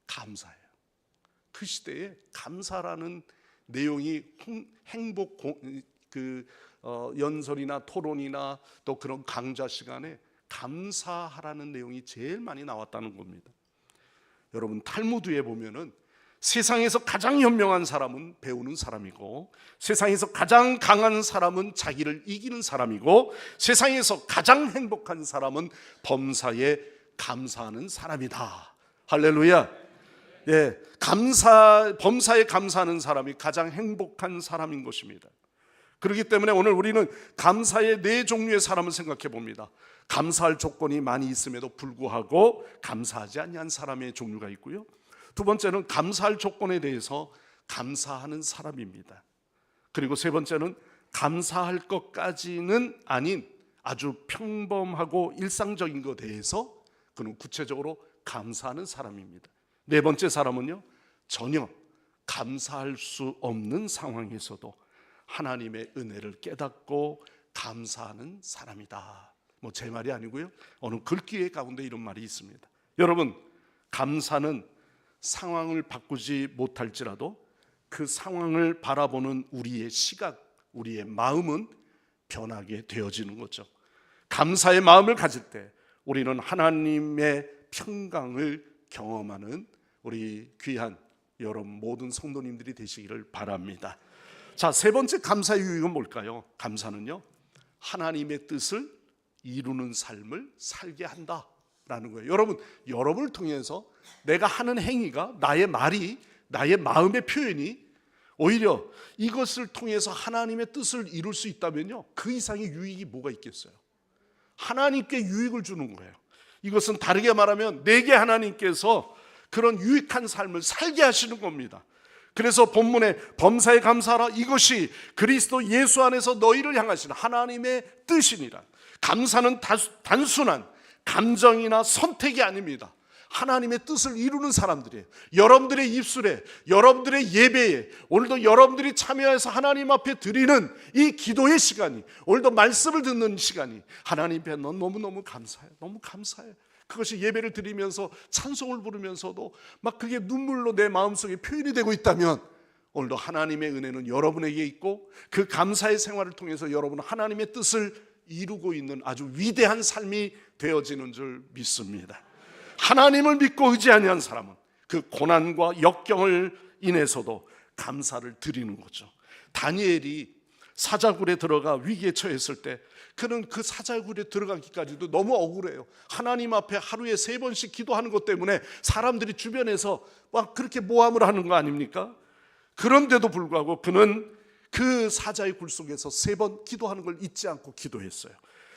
감사예요. 그 시대에 감사라는 내용이 행복 연설이나 토론이나 또 그런 강좌 시간에 감사하라는 내용이 제일 많이 나왔다는 겁니다. 여러분, 탈무드에 보면은 세상에서 가장 현명한 사람은 배우는 사람이고, 세상에서 가장 강한 사람은 자기를 이기는 사람이고, 세상에서 가장 행복한 사람은 범사에 감사하는 사람이다. 할렐루야. 예, 범사에 감사하는 사람이 가장 행복한 사람인 것입니다. 그렇기 때문에 오늘 우리는 감사의 네 종류의 사람을 생각해 봅니다. 감사할 조건이 많이 있음에도 불구하고 감사하지 아니한 사람의 종류가 있고요. 두 번째는 감사할 조건에 대해서 감사하는 사람입니다. 그리고 세 번째는 감사할 것까지는 아닌 아주 평범하고 일상적인 것에 대해서 그는 구체적으로 감사하는 사람입니다. 네 번째 사람은요, 전혀 감사할 수 없는 상황에서도 하나님의 은혜를 깨닫고 감사하는 사람이다. 뭐 제 말이 아니고요, 어느 글귀의 가운데 이런 말이 있습니다. 여러분, 감사는 상황을 바꾸지 못할지라도 그 상황을 바라보는 우리의 시각, 우리의 마음은 변하게 되어지는 거죠. 감사의 마음을 가질 때 우리는 하나님의 평강을 경험하는 우리 귀한 여러분 모든 성도님들이 되시기를 바랍니다. 자, 세 번째 감사의 유익은 뭘까요? 감사는요, 하나님의 뜻을 이루는 삶을 살게 한다라는 거예요. 여러분을 통해서 내가 하는 행위가, 나의 말이, 나의 마음의 표현이 오히려 이것을 통해서 하나님의 뜻을 이룰 수 있다면요, 그 이상의 유익이 뭐가 있겠어요? 하나님께 유익을 주는 거예요. 이것은 다르게 말하면 내게 하나님께서 그런 유익한 삶을 살게 하시는 겁니다. 그래서 본문에 범사에 감사하라, 이것이 그리스도 예수 안에서 너희를 향하신 하나님의 뜻이니라. 감사는 단순한 감정이나 선택이 아닙니다. 하나님의 뜻을 이루는 사람들이에요. 여러분들의 입술에, 여러분들의 예배에, 오늘도 여러분들이 참여해서 하나님 앞에 드리는 이 기도의 시간이, 오늘도 말씀을 듣는 시간이 하나님 앞에 너무너무 감사해요. 너무 감사해요. 그것이 예배를 드리면서 찬송을 부르면서도 막 그게 눈물로 내 마음속에 표현이 되고 있다면 오늘도 하나님의 은혜는 여러분에게 있고, 그 감사의 생활을 통해서 여러분은 하나님의 뜻을 이루고 있는 아주 위대한 삶이 되어지는 줄 믿습니다. 하나님을 믿고 의지하는 사람은 그 고난과 역경을 인해서도 감사를 드리는 거죠. 다니엘이 사자굴에 들어가 위기에 처했을 때 그는 그 사자굴에 들어가기까지도 너무 억울해요. 하나님 앞에 하루에 3번씩 기도하는 것 때문에 사람들이 주변에서 막 그렇게 모함을 하는 거 아닙니까? 그런데도 불구하고 그는 그 사자의 굴 속에서 3번 기도하는 걸 잊지 않고 기도했어요.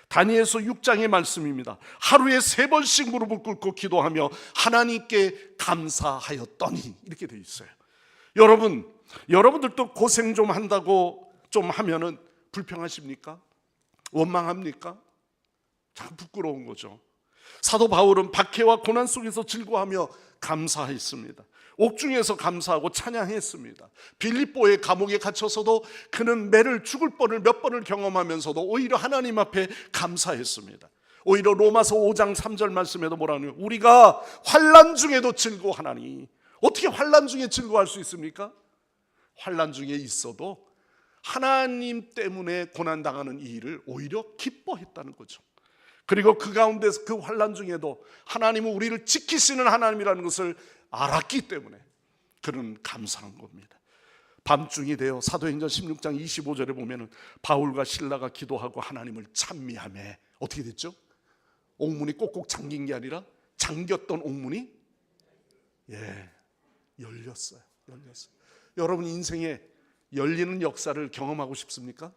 다니엘서 6장의 말씀입니다. 하루에 3번씩 무릎을 꿇고 기도하며 하나님께 감사하였더니, 이렇게 되어 있어요. 여러분들도 고생 좀 한다고 좀 하면은 불평하십니까? 원망합니까? 참 부끄러운 거죠. 사도 바울은 박해와 고난 속에서 즐거워하며 감사했습니다. 옥중에서 감사하고 찬양했습니다. 빌립보의 감옥에 갇혀서도 그는 매를 죽을 뻔을 몇 번을 경험하면서도 오히려 하나님 앞에 감사했습니다. 오히려 로마서 5장 3절 말씀에도 뭐라고요? 우리가 환난 중에도 즐거워하나니. 어떻게 환난 중에 즐거워할 수 있습니까? 환난 중에 있어도 하나님 때문에 고난당하는 이 일을 오히려 기뻐했다는 거죠. 그리고 그 가운데서 그 환난 중에도 하나님은 우리를 지키시는 하나님이라는 것을 알았기 때문에 그는 감사한 겁니다. 밤중이 되어 사도행전 16장 25절에 보면은 바울과 실라가 기도하고 하나님을 찬미하며 어떻게 됐죠? 옥문이 꼭꼭 잠긴 게 아니라 잠겼던 옥문이 열렸어요. 여러분 인생에 열리는 역사를 경험하고 싶습니까?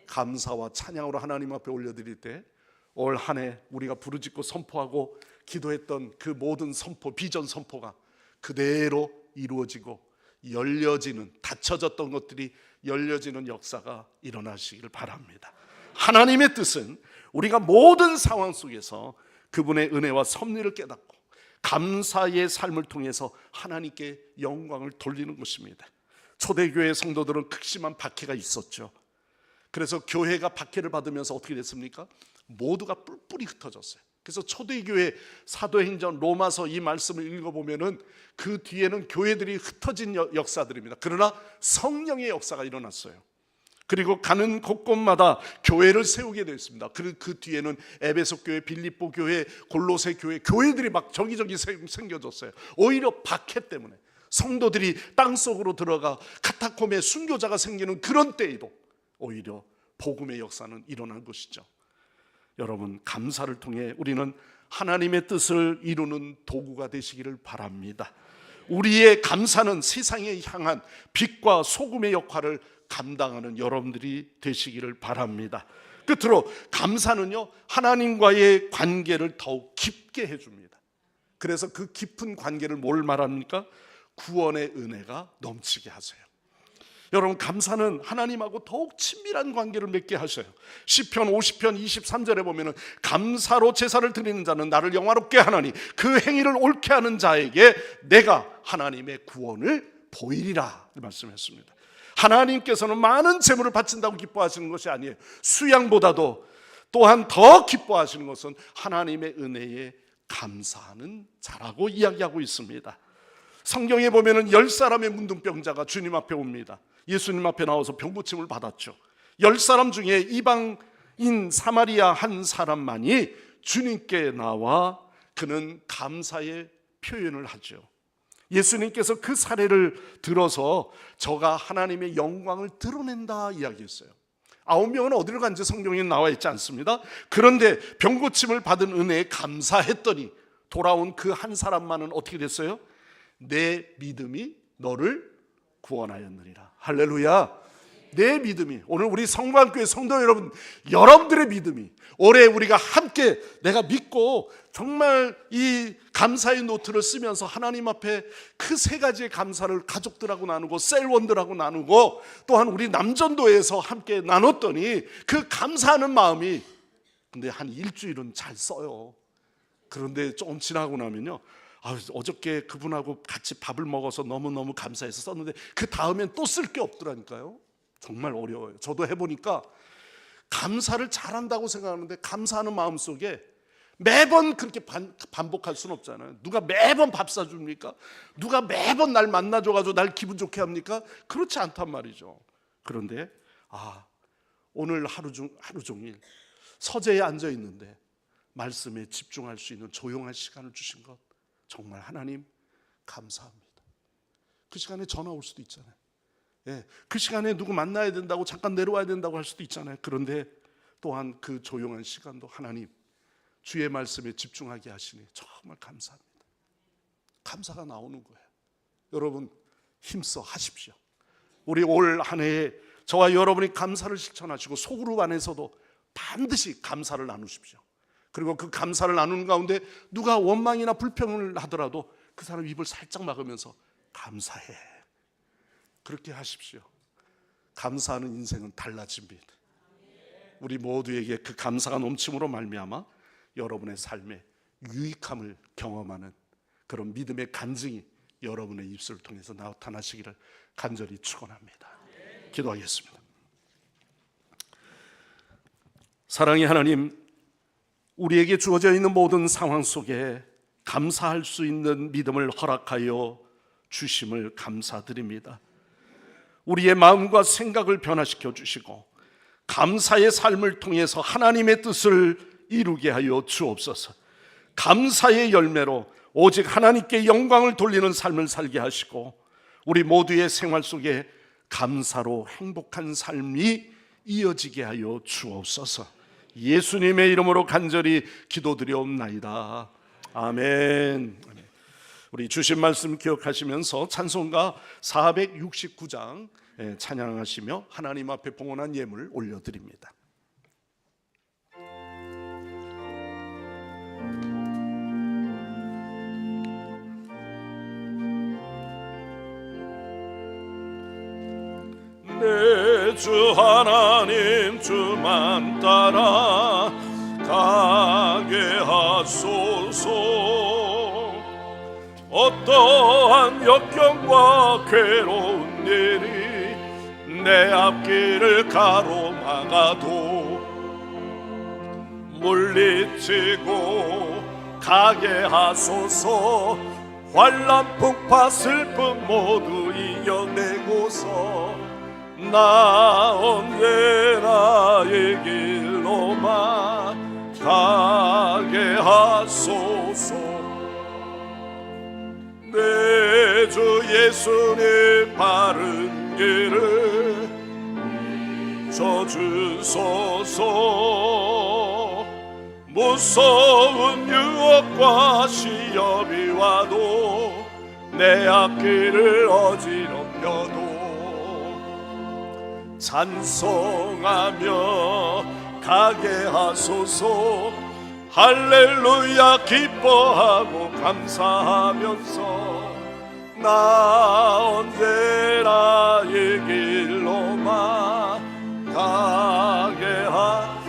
감사와 찬양으로 하나님 앞에 올려드릴 때 올 한 해 우리가 부르짖고 선포하고 기도했던 그 모든 선포, 비전 선포가 그대로 이루어지고 열려지는, 닫혀졌던 것들이 열려지는 역사가 일어나시기를 바랍니다. 하나님의 뜻은 우리가 모든 상황 속에서 그분의 은혜와 섭리를 깨닫고 감사의 삶을 통해서 하나님께 영광을 돌리는 것입니다. 초대교회 성도들은 극심한 박해가 있었죠. 그래서 교회가 박해를 받으면서 어떻게 됐습니까? 모두가 뿔뿔이 흩어졌어요. 그래서 초대교회 사도행전 로마서 이 말씀을 읽어보면은 그 뒤에는 교회들이 흩어진 역사들입니다. 그러나 성령의 역사가 일어났어요. 그리고 가는 곳곳마다 교회를 세우게 됐습니다. 그 뒤에는 에베소 교회, 빌립보 교회, 골로새 교회, 교회들이 막 저기저기 생겨졌어요. 오히려 박해 때문에, 성도들이 땅속으로 들어가 카타콤에 순교자가 생기는 그런 때에도 오히려 복음의 역사는 일어난 것이죠. 여러분, 감사를 통해 우리는 하나님의 뜻을 이루는 도구가 되시기를 바랍니다. 우리의 감사는 세상에 향한 빛과 소금의 역할을 감당하는 여러분들이 되시기를 바랍니다. 끝으로 감사는요, 하나님과의 관계를 더욱 깊게 해줍니다. 그래서 그 깊은 관계를 뭘 말합니까? 구원의 은혜가 넘치게 하세요. 여러분, 감사는 하나님하고 더욱 친밀한 관계를 맺게 하셔요. 시편 50편 23절에 보면은 감사로 제사를 드리는 자는 나를 영화롭게 하나니 그 행위를 옳게 하는 자에게 내가 하나님의 구원을 보이리라 말씀했습니다. 하나님께서는 많은 재물을 바친다고 기뻐하시는 것이 아니에요. 수양보다도 또한 더 기뻐하시는 것은 하나님의 은혜에 감사하는 자라고 이야기하고 있습니다. 성경에 보면은 10사람의 문둥병자가 주님 앞에 옵니다. 예수님 앞에 나와서 병고침을 받았죠. 10사람 중에 이방인 사마리아 한 사람만이 주님께 나와 그는 감사의 표현을 하죠. 예수님께서 그 사례를 들어서 저가 하나님의 영광을 드러낸다 이야기했어요. 9명은 어디로 간지 성경에 나와 있지 않습니다. 그런데 병고침을 받은 은혜에 감사했더니 돌아온 그 한 사람만은 어떻게 됐어요? 내 믿음이 너를 구원하였느니라. 할렐루야. 내 믿음이, 오늘 우리 성광교회 성도 여러분, 여러분들의 믿음이 올해 우리가 함께 내가 믿고 정말 이 감사의 노트를 쓰면서 하나님 앞에 그 세 가지의 감사를 가족들하고 나누고 셀원들하고 나누고 또한 우리 남전도에서 함께 나눴더니 그 감사하는 마음이, 근데 한 일주일은 잘 써요. 그런데 조금 지나고 나면요, 어저께 그분하고 같이 밥을 먹어서 너무너무 감사해서 썼는데 그 다음엔 또 쓸 게 없더라니까요. 정말 어려워요. 저도 해보니까 감사를 잘한다고 생각하는데 감사하는 마음속에 매번 그렇게 반복할 수는 없잖아요. 누가 매번 밥 사줍니까? 누가 매번 날 만나줘가지고 날 기분 좋게 합니까? 그렇지 않단 말이죠. 그런데 오늘 하루 종일 서재에 앉아 있는데 말씀에 집중할 수 있는 조용한 시간을 주신 것 정말 하나님 감사합니다. 그 시간에 전화 올 수도 있잖아요. 그 시간에 누구 만나야 된다고 잠깐 내려와야 된다고 할 수도 있잖아요. 그런데 또한 그 조용한 시간도 하나님 주의 말씀에 집중하게 하시니 정말 감사합니다. 감사가 나오는 거예요. 여러분 힘써 하십시오. 우리 올 한 해에 저와 여러분이 감사를 실천하시고 소그룹 안에서도 반드시 감사를 나누십시오. 그리고 그 감사를 나누는 가운데 누가 원망이나 불평을 하더라도 그 사람 입을 살짝 막으면서 감사해, 그렇게 하십시오. 감사하는 인생은 달라집니다. 우리 모두에게 그 감사가 넘침으로 말미암아 여러분의 삶에 유익함을 경험하는 그런 믿음의 간증이 여러분의 입술을 통해서 나타나시기를 간절히 축원합니다. 기도하겠습니다. 사랑의 하나님, 우리에게 주어져 있는 모든 상황 속에 감사할 수 있는 믿음을 허락하여 주심을 감사드립니다. 우리의 마음과 생각을 변화시켜 주시고 감사의 삶을 통해서 하나님의 뜻을 이루게 하여 주옵소서. 감사의 열매로 오직 하나님께 영광을 돌리는 삶을 살게 하시고 우리 모두의 생활 속에 감사로 행복한 삶이 이어지게 하여 주옵소서. 예수님의 이름으로 간절히 기도드리옵나이다. 아멘. 우리 주신 말씀 기억하시면서 찬송가 469장 찬양하시며 하나님 앞에 봉헌한 예물 올려드립니다. 내 주 하나님 주만 따라 가게 하소서. 어떠한 역경과 괴로운 일이 내 앞길을 가로막아도 물리치고 가게 하소서. 환난 풍파 슬픔 모두 이겨내고서 나 언제나 이 길로만 가게 하소서. 내 주 예수의 바른 길을 져주소서. 무서운 유혹과 시험이 와도 내 앞길을 어지럽혀도 찬송하며 가게 하소서. 할렐루야 기뻐하고 감사하면서 나 언제나 이 길로만 가게 하소서.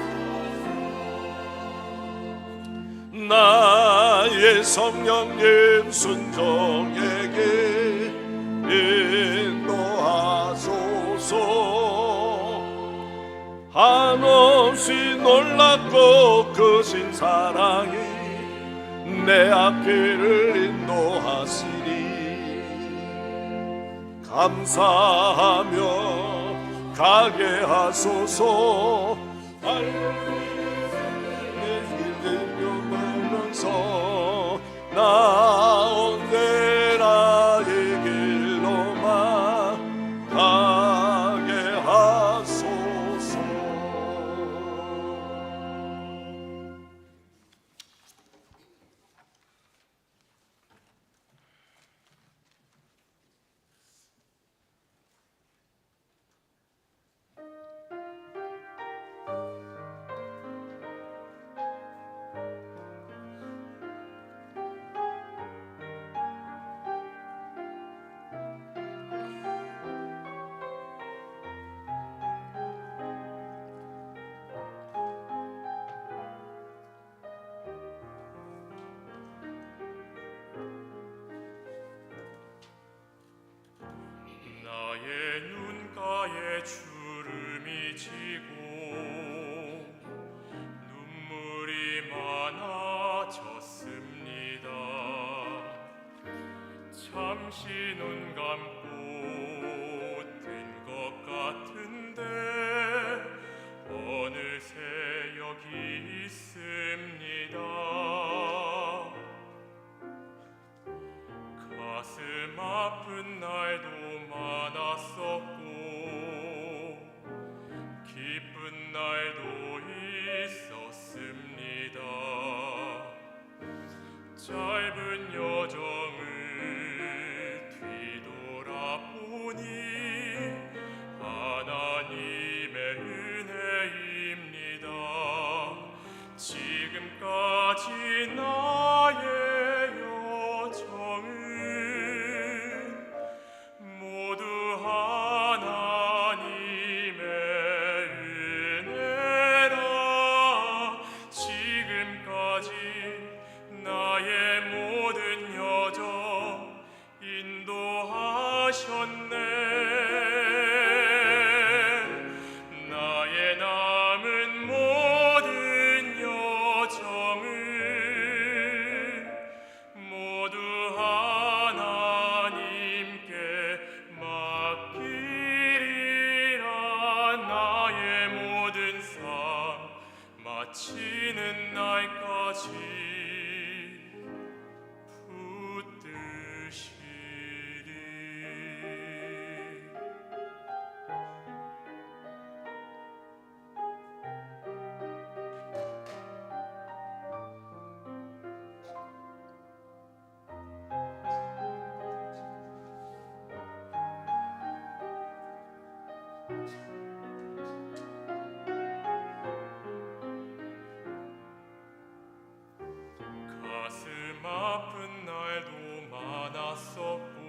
나의 성령님 순종에게 인도하소서. 한없이 놀랍고 크신 사랑이 내 앞길을 인도하시니 감사하며 가게 하소서. 나 언제나 이 길로만 가게 하소서. 나의 눈가에 주름이 지고 눈물이 많아졌습니다. 잠시 눈 감고 뜬 것 같은데 어느새 여기 있습니다. 가슴 아픈 날도 많았었고 기쁜 날도 있었습니다. 짧은 여정을 뒤돌아보니 하나님의 은혜입니다. 지금까지 나의 여정은 모두 하나님의 은혜라. 지금까지 나의 모든 여정 인도하셨네. 나의 남은 모든 여정을 모두 하나님께 맡기리라. 나의 모든 삶 마치는 날까지 붙드시리. 가슴 아픈 날도 많았었고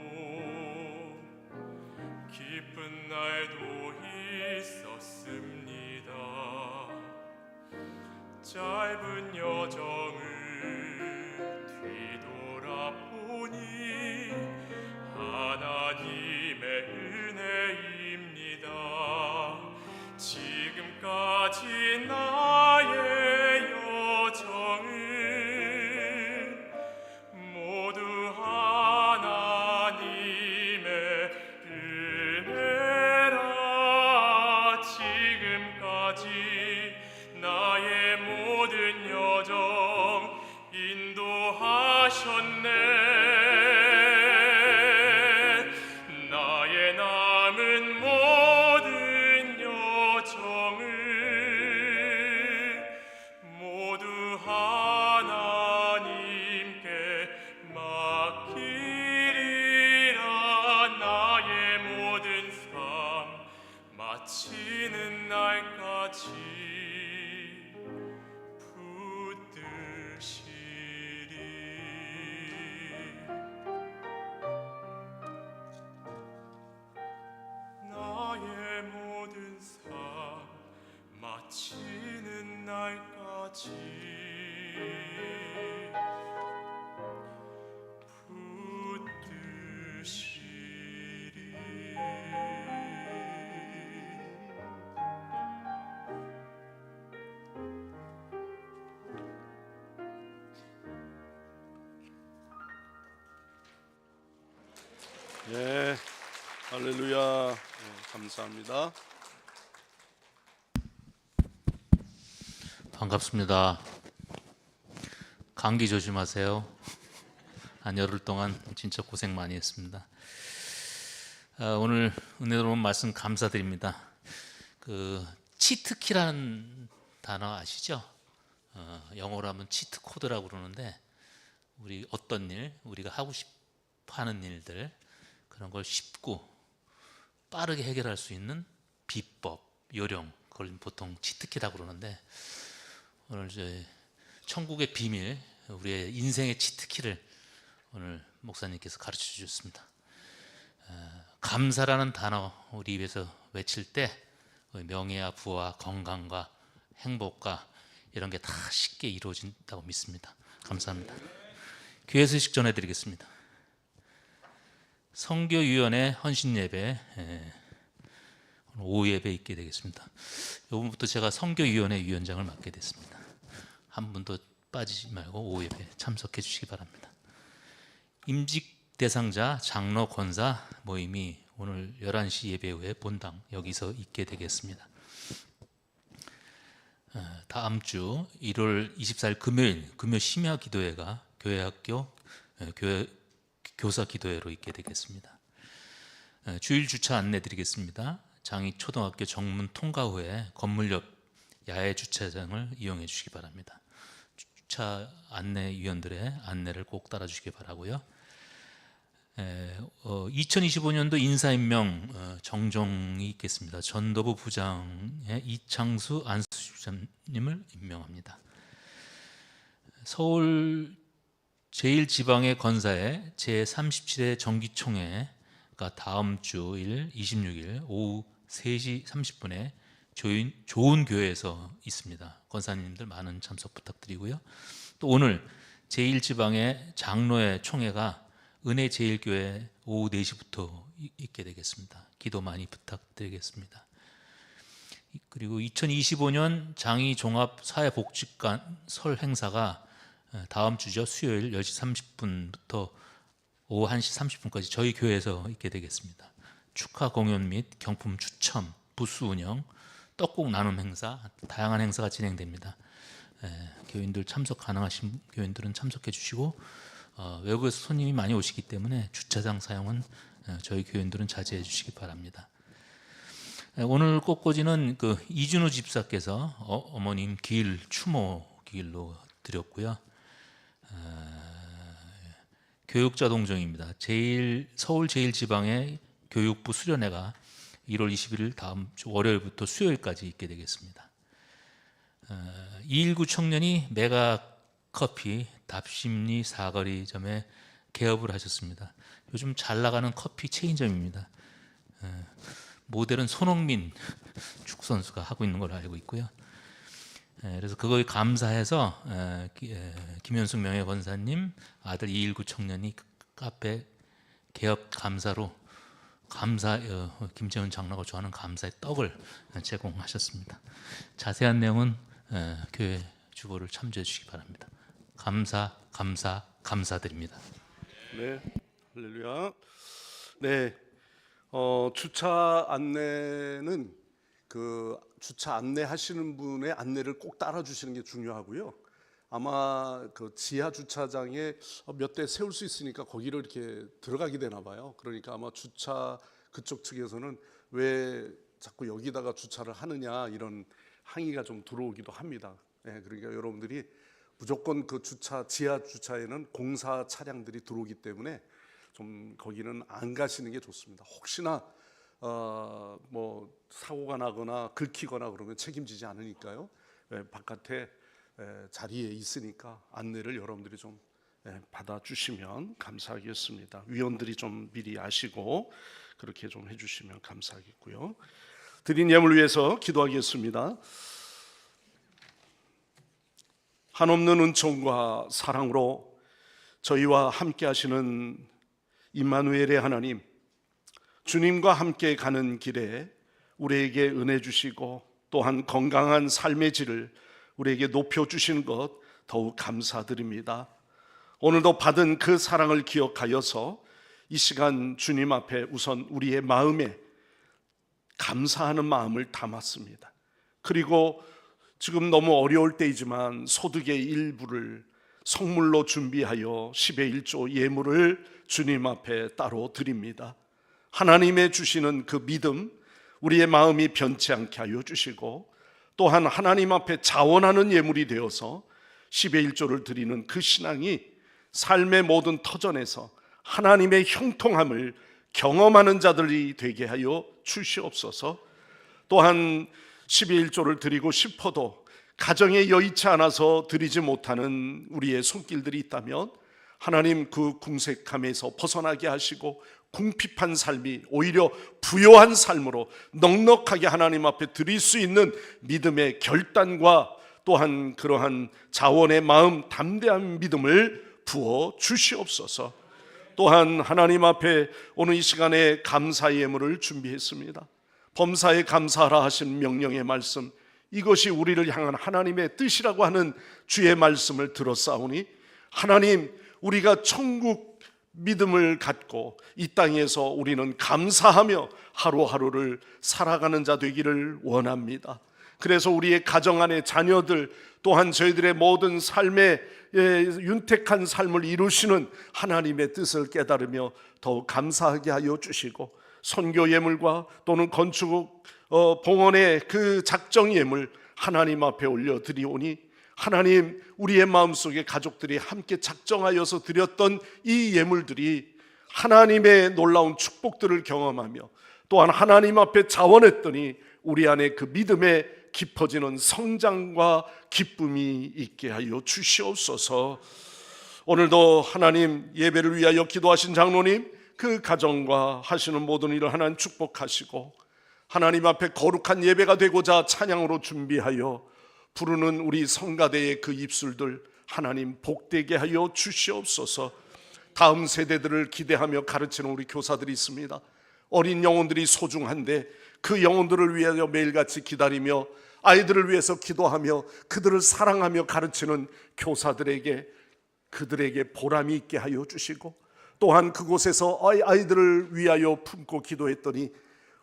기쁜 날도 있었습니다. 짧은 여정을 뒤돌아보니 하나님의 은혜입니다. 지금까지 나의 여정을 모두 하나님의 은혜라. 지금까지 나의 모든 여정 모든 여정을 모두 하나님께 맡기리라. 나의 모든 삶 마치는 날까지 붙드시리. 나의 모든 삶 마치는 날까지 붙드시리. 네, 할렐루야. 네, 감사합니다. 반갑습니다. 감기 조심하세요. 한 열흘 동안 진짜 고생 많이 했습니다. 오늘 은혜로운 말씀 감사드립니다. 그 치트키라는 단어 아시죠? 영어로 하면 치트 코드라고 그러는데 우리 어떤 일, 우리가 하고 싶어 하는 일들 그런 걸 쉽고 빠르게 해결할 수 있는 비법, 요령, 그걸 보통 치트키라고 그러는데 오늘 이제 천국의 비밀, 우리의 인생의 치트키를 오늘 목사님께서 가르쳐 주셨습니다. 감사라는 단어 우리 입에서 외칠 때 명예와 부와 건강과 행복과 이런 게 다 쉽게 이루어진다고 믿습니다. 감사합니다. 교회 소식 전해드리겠습니다. 선교위원회 헌신예배 오후 예배 있게 되겠습니다. 요번부터 제가 선교위원회 위원장을 맡게 됐습니다. 한 분도 빠지지 말고 오후 예배 참석해 주시기 바랍니다. 임직 대상자 장로 권사 모임이 오늘 11시 예배 후에 본당 여기서 있게 되겠습니다. 다음 주 1월 24일 금요 심야 기도회가 교회학교 교회 교사 기도회로 있게 되겠습니다. 주일 주차 안내 드리겠습니다. 장희 초등학교 정문 통과 후에 건물 옆 야외 주차장을 이용해 주시기 바랍니다. 주차 안내위원들의 안내를 꼭 따라 주시기 바라고요. 2025년도 인사임명 정정이 있겠습니다. 전도부 부장의 이창수 안수집사님을 임명합니다. 서울 제1지방의 건사의 제37회 정기총회가 다음 주일 26일 오후 3시 30분에 좋은 교회에서 있습니다. 권사님들 많은 참석 부탁드리고요. 또 오늘 제1지방의 장로회 총회가 은혜제일교회 오후 4시부터 있게 되겠습니다. 기도 많이 부탁드리겠습니다. 그리고 2025년 장희 종합사회복지관 설 행사가 다음 주죠. 수요일 10시 30분부터 오후 1시 30분까지 저희 교회에서 있게 되겠습니다. 축하 공연 및 경품 추첨, 부스 운영, 떡국 나눔 행사, 다양한 행사가 진행됩니다. 교인들 참석 가능하신 교인들은 참석해 주시고 외국에서 손님이 많이 오시기 때문에 주차장 사용은 저희 교인들은 자제해 주시기 바랍니다. 오늘 꽃꽂이는 그 이준우 집사께서 어머님 기일 추모 기일로 드렸고요. 교육자 동정입니다. 서울 제1지방의 교육부 수련회가 1월 21일 다음 주 월요일부터 수요일까지 있게 되겠습니다. 219 청년이 메가커피 답심리 사거리점에 개업을 하셨습니다. 요즘 잘 나가는 커피 체인점입니다. 모델은 손흥민 축구선수가 하고 있는 걸로 알고 있고요. 그래서 그거에 감사해서 김현숙 명예권사님 아들 219 청년이 카페 개업 감사로 김재훈 장로가 좋아하는 감사의 떡을 제공하셨습니다. 자세한 내용은 교회 주보를 참조해 주시기 바랍니다. 감사드립니다. 네, 할렐루야. 네, 주차 안내는 그 주차 안내하시는 분의 안내를 꼭 따라 주시는 게 중요하고요. 아마 그 지하 주차장에 몇 대 세울 수 있으니까 거기로 이렇게 들어가게 되나 봐요. 그러니까 아마 주차 그쪽 측에서는 왜 자꾸 여기다가 주차를 하느냐 이런 항의가 좀 들어오기도 합니다. 그러니까 여러분들이 무조건 그 지하 주차에는 공사 차량들이 들어오기 때문에 좀 거기는 안 가시는 게 좋습니다. 혹시나 뭐 사고가 나거나 긁히거나 그러면 책임지지 않으니까요. 바깥에 자리에 있으니까 안내를 여러분들이 좀 받아주시면 감사하겠습니다. 위원들이 좀 미리 아시고 그렇게 좀 해주시면 감사하겠고요. 드린 예물 위해서 기도하겠습니다. 한없는 은총과 사랑으로 저희와 함께 하시는 임마누엘의 하나님, 주님과 함께 가는 길에 우리에게 은혜 주시고 또한 건강한 삶의 질을 우리에게 높여주시는 것 더욱 감사드립니다. 오늘도 받은 그 사랑을 기억하여서 이 시간 주님 앞에 우선 우리의 마음에 감사하는 마음을 담았습니다. 그리고 지금 너무 어려울 때이지만 소득의 일부를 성물로 준비하여 10의 1조 예물을 주님 앞에 따로 드립니다. 하나님의 주시는 그 믿음, 우리의 마음이 변치 않게 하여 주시고 또한 하나님 앞에 자원하는 예물이 되어서 10의 1조를 드리는 그 신앙이 삶의 모든 터전에서 하나님의 형통함을 경험하는 자들이 되게 하여 주시옵소서. 또한 10의 1조를 드리고 싶어도 가정에 여의치 않아서 드리지 못하는 우리의 손길들이 있다면 하나님 그 궁색함에서 벗어나게 하시고 궁핍한 삶이 오히려 부요한 삶으로 넉넉하게 하나님 앞에 드릴 수 있는 믿음의 결단과 또한 그러한 자원의 마음, 담대한 믿음을 부어 주시옵소서. 또한 하나님 앞에 오늘 이 시간에 감사의 예물을 준비했습니다. 범사에 감사하라 하신 명령의 말씀, 이것이 우리를 향한 하나님의 뜻이라고 하는 주의 말씀을 들었사오니 하나님, 우리가 천국 믿음을 갖고 이 땅에서 우리는 감사하며 하루하루를 살아가는 자 되기를 원합니다. 그래서 우리의 가정 안의 자녀들 또한 저희들의 모든 삶의 윤택한 삶을 이루시는 하나님의 뜻을 깨달으며 더욱 감사하게 하여 주시고 선교 예물과 또는 건축 봉헌의 그 작정 예물 하나님 앞에 올려드리오니 하나님, 우리의 마음속에 가족들이 함께 작정하여서 드렸던 이 예물들이 하나님의 놀라운 축복들을 경험하며 또한 하나님 앞에 자원했더니 우리 안에 그 믿음의 깊어지는 성장과 기쁨이 있게 하여 주시옵소서. 오늘도 하나님 예배를 위하여 기도하신 장로님, 그 가정과 하시는 모든 일을 하나님 축복하시고 하나님 앞에 거룩한 예배가 되고자 찬양으로 준비하여 부르는 우리 성가대의 그 입술들 하나님 복되게 하여 주시옵소서. 다음 세대들을 기대하며 가르치는 우리 교사들이 있습니다. 어린 영혼들이 소중한데 그 영혼들을 위하여 매일같이 기다리며 아이들을 위해서 기도하며 그들을 사랑하며 가르치는 교사들에게 그들에게 보람이 있게 하여 주시고 또한 그곳에서 아이들을 위하여 품고 기도했더니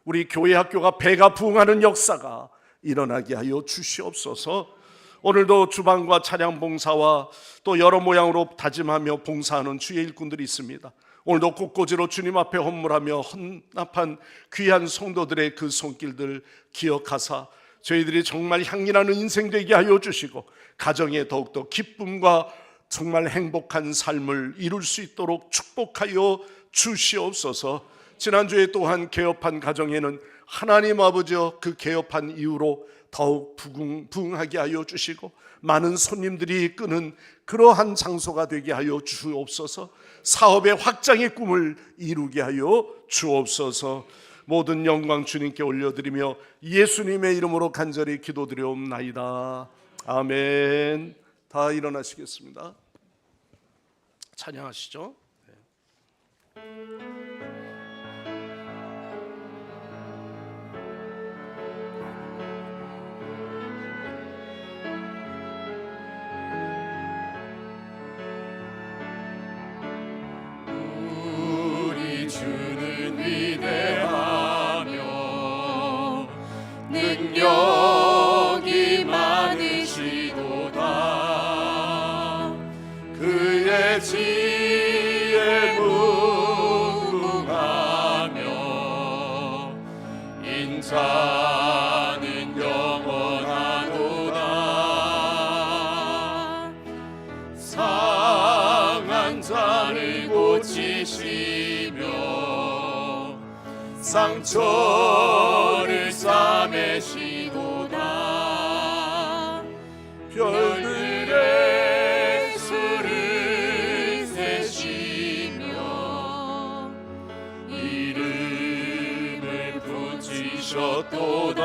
우리 교회 학교가 배가 부흥하는 역사가 일어나게 하여 주시옵소서. 오늘도 주방과 찬양 봉사와 또 여러 모양으로 다짐하며 봉사하는 주의 일꾼들이 있습니다. 오늘도 꽃꽂이로 주님 앞에 헌물하며 헌납한 귀한 성도들의 그 손길들 기억하사 저희들이 정말 향기나는 인생 되게 하여 주시고 가정에 더욱더 기쁨과 정말 행복한 삶을 이룰 수 있도록 축복하여 주시옵소서. 지난주에 또한 개업한 가정에는 하나님 아버지여 그 개업한 이후로 더욱 부흥하게 하여 주시고 많은 손님들이 끄는 그러한 장소가 되게 하여 주옵소서. 사업의 확장의 꿈을 이루게 하여 주옵소서. 모든 영광 주님께 올려드리며 예수님의 이름으로 간절히 기도드려옵나이다. 아멘. 다 일어나시겠습니다. 찬양하시죠. 우리 주는 위대하며 능력이 많으시도다. 그의 지혜 무궁하며 자는 영원하도다. 상한 자를 고치시며 상처를 싸매시도다. 별들의 수를 세시며 이름을 붙이셨도다.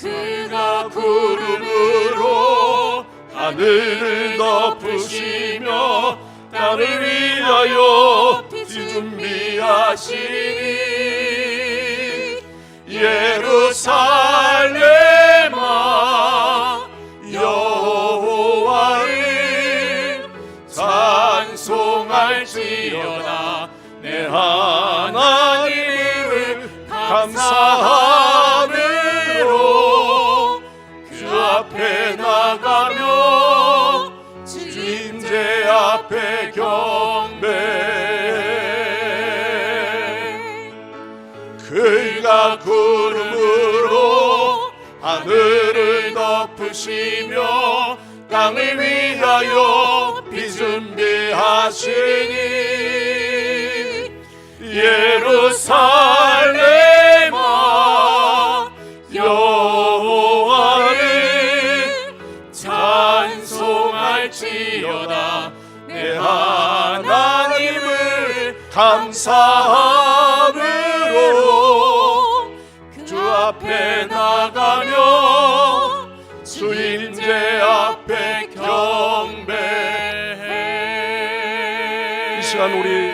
그가 구름으로 하늘을 덮으시며 땅을 위하여 준비하시니 예루살렘아 여호와를 찬송할지어다. 내 하나님을 감사함으로 그 앞에 나가며 주 임재 앞에 경배해. 그가 구름으로 하늘을 덮으시며 땅을 위하여 비준비하시니 예루살렘아 여호와를 찬송할지어다. 내 하나님을 감사함으로 주 앞에 나가며 주 임재 앞에 경배해. 이 시간 우리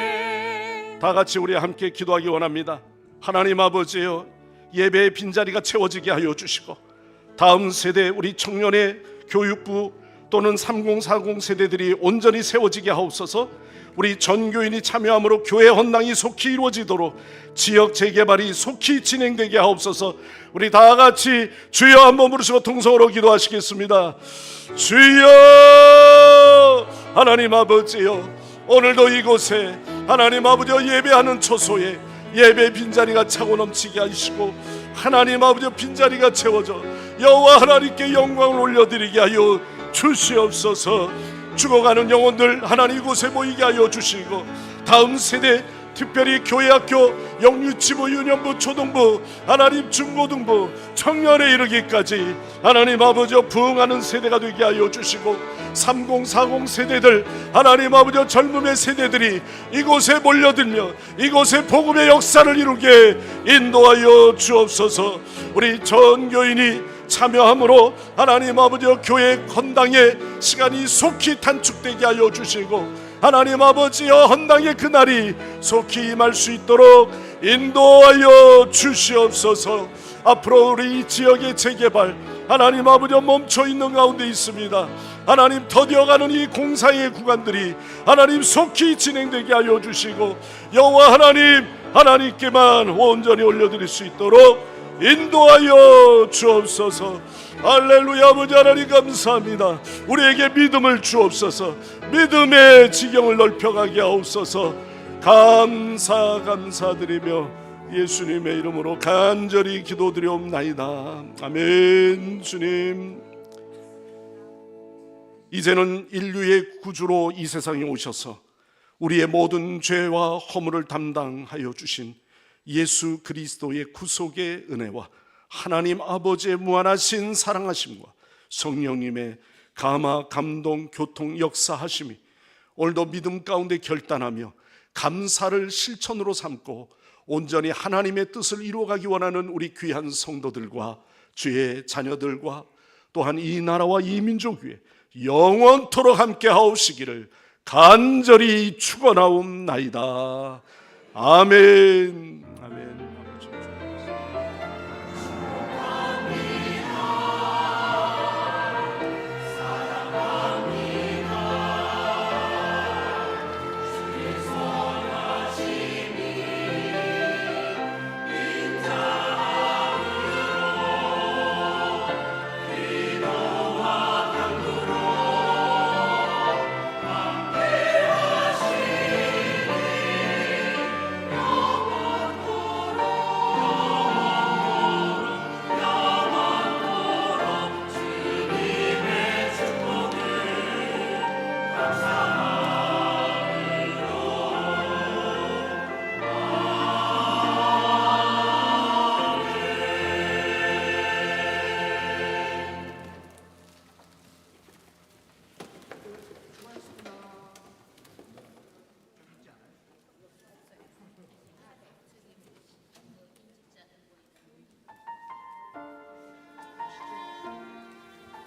다 같이 우리 함께 기도하기 원합니다. 하나님 아버지여, 예배의 빈자리가 채워지게 하여 주시고 다음 세대 우리 청년의 교육부 또는 3040 세대들이 온전히 세워지게 하옵소서. 우리 전교인이 참여함으로 교회 헌당이 속히 이루어지도록 지역 재개발이 속히 진행되게 하옵소서. 우리 다 같이 주여 한번 부르시고 통성으로 기도하시겠습니다. 주여, 하나님 아버지여, 오늘도 이곳에 하나님 아버지여 예배하는 초소에 예배 빈자리가 차고 넘치게 하시고 하나님 아버지여 빈자리가 채워져 여호와 하나님께 영광을 올려드리게 하여 주시옵소서. 죽어가는 영혼들 하나님 이곳에 모이게 하여 주시고 다음 세대 특별히 교회학교, 영유치부, 유년부, 초등부, 하나님 중고등부, 청년에 이르기까지 하나님 아버지여 부흥하는 세대가 되게 하여 주시고 3040 세대들 하나님 아버지여 젊음의 세대들이 이곳에 몰려들며 이곳에 복음의 역사를 이루게 인도하여 주옵소서. 우리 전교인이 참여함으로 하나님 아버지여 교회 헌당의 시간이 속히 단축되게 하여 주시고 하나님 아버지여 헌당의 그날이 속히 임할 수 있도록 인도하여 주시옵소서. 앞으로 우리 이 지역의 재개발 하나님 아버지여 멈춰있는 가운데 있습니다. 하나님 더디어가는 이 공사의 구간들이 하나님 속히 진행되게 하여 주시고 여호와 하나님께만 온전히 올려드릴 수 있도록 인도하여 주옵소서. 할렐루야. 아버지 하나님 감사합니다. 우리에게 믿음을 주옵소서. 믿음의 지경을 넓혀가게 하옵소서. 감사드리며 예수님의 이름으로 간절히 기도드리옵나이다. 아멘. 주님, 이제는 인류의 구주로 이 세상에 오셔서 우리의 모든 죄와 허물을 담당하여 주신 예수 그리스도의 구속의 은혜와 하나님 아버지의 무한하신 사랑하심과 성령님의 감화, 감동, 교통, 역사하심이 오늘도 믿음 가운데 결단하며 감사를 실천으로 삼고 온전히 하나님의 뜻을 이루어가기 원하는 우리 귀한 성도들과 주의 자녀들과 또한 이 나라와 이 민족 위에 영원토록 함께 하옵시기를 간절히 축원하옵나이다. 아멘.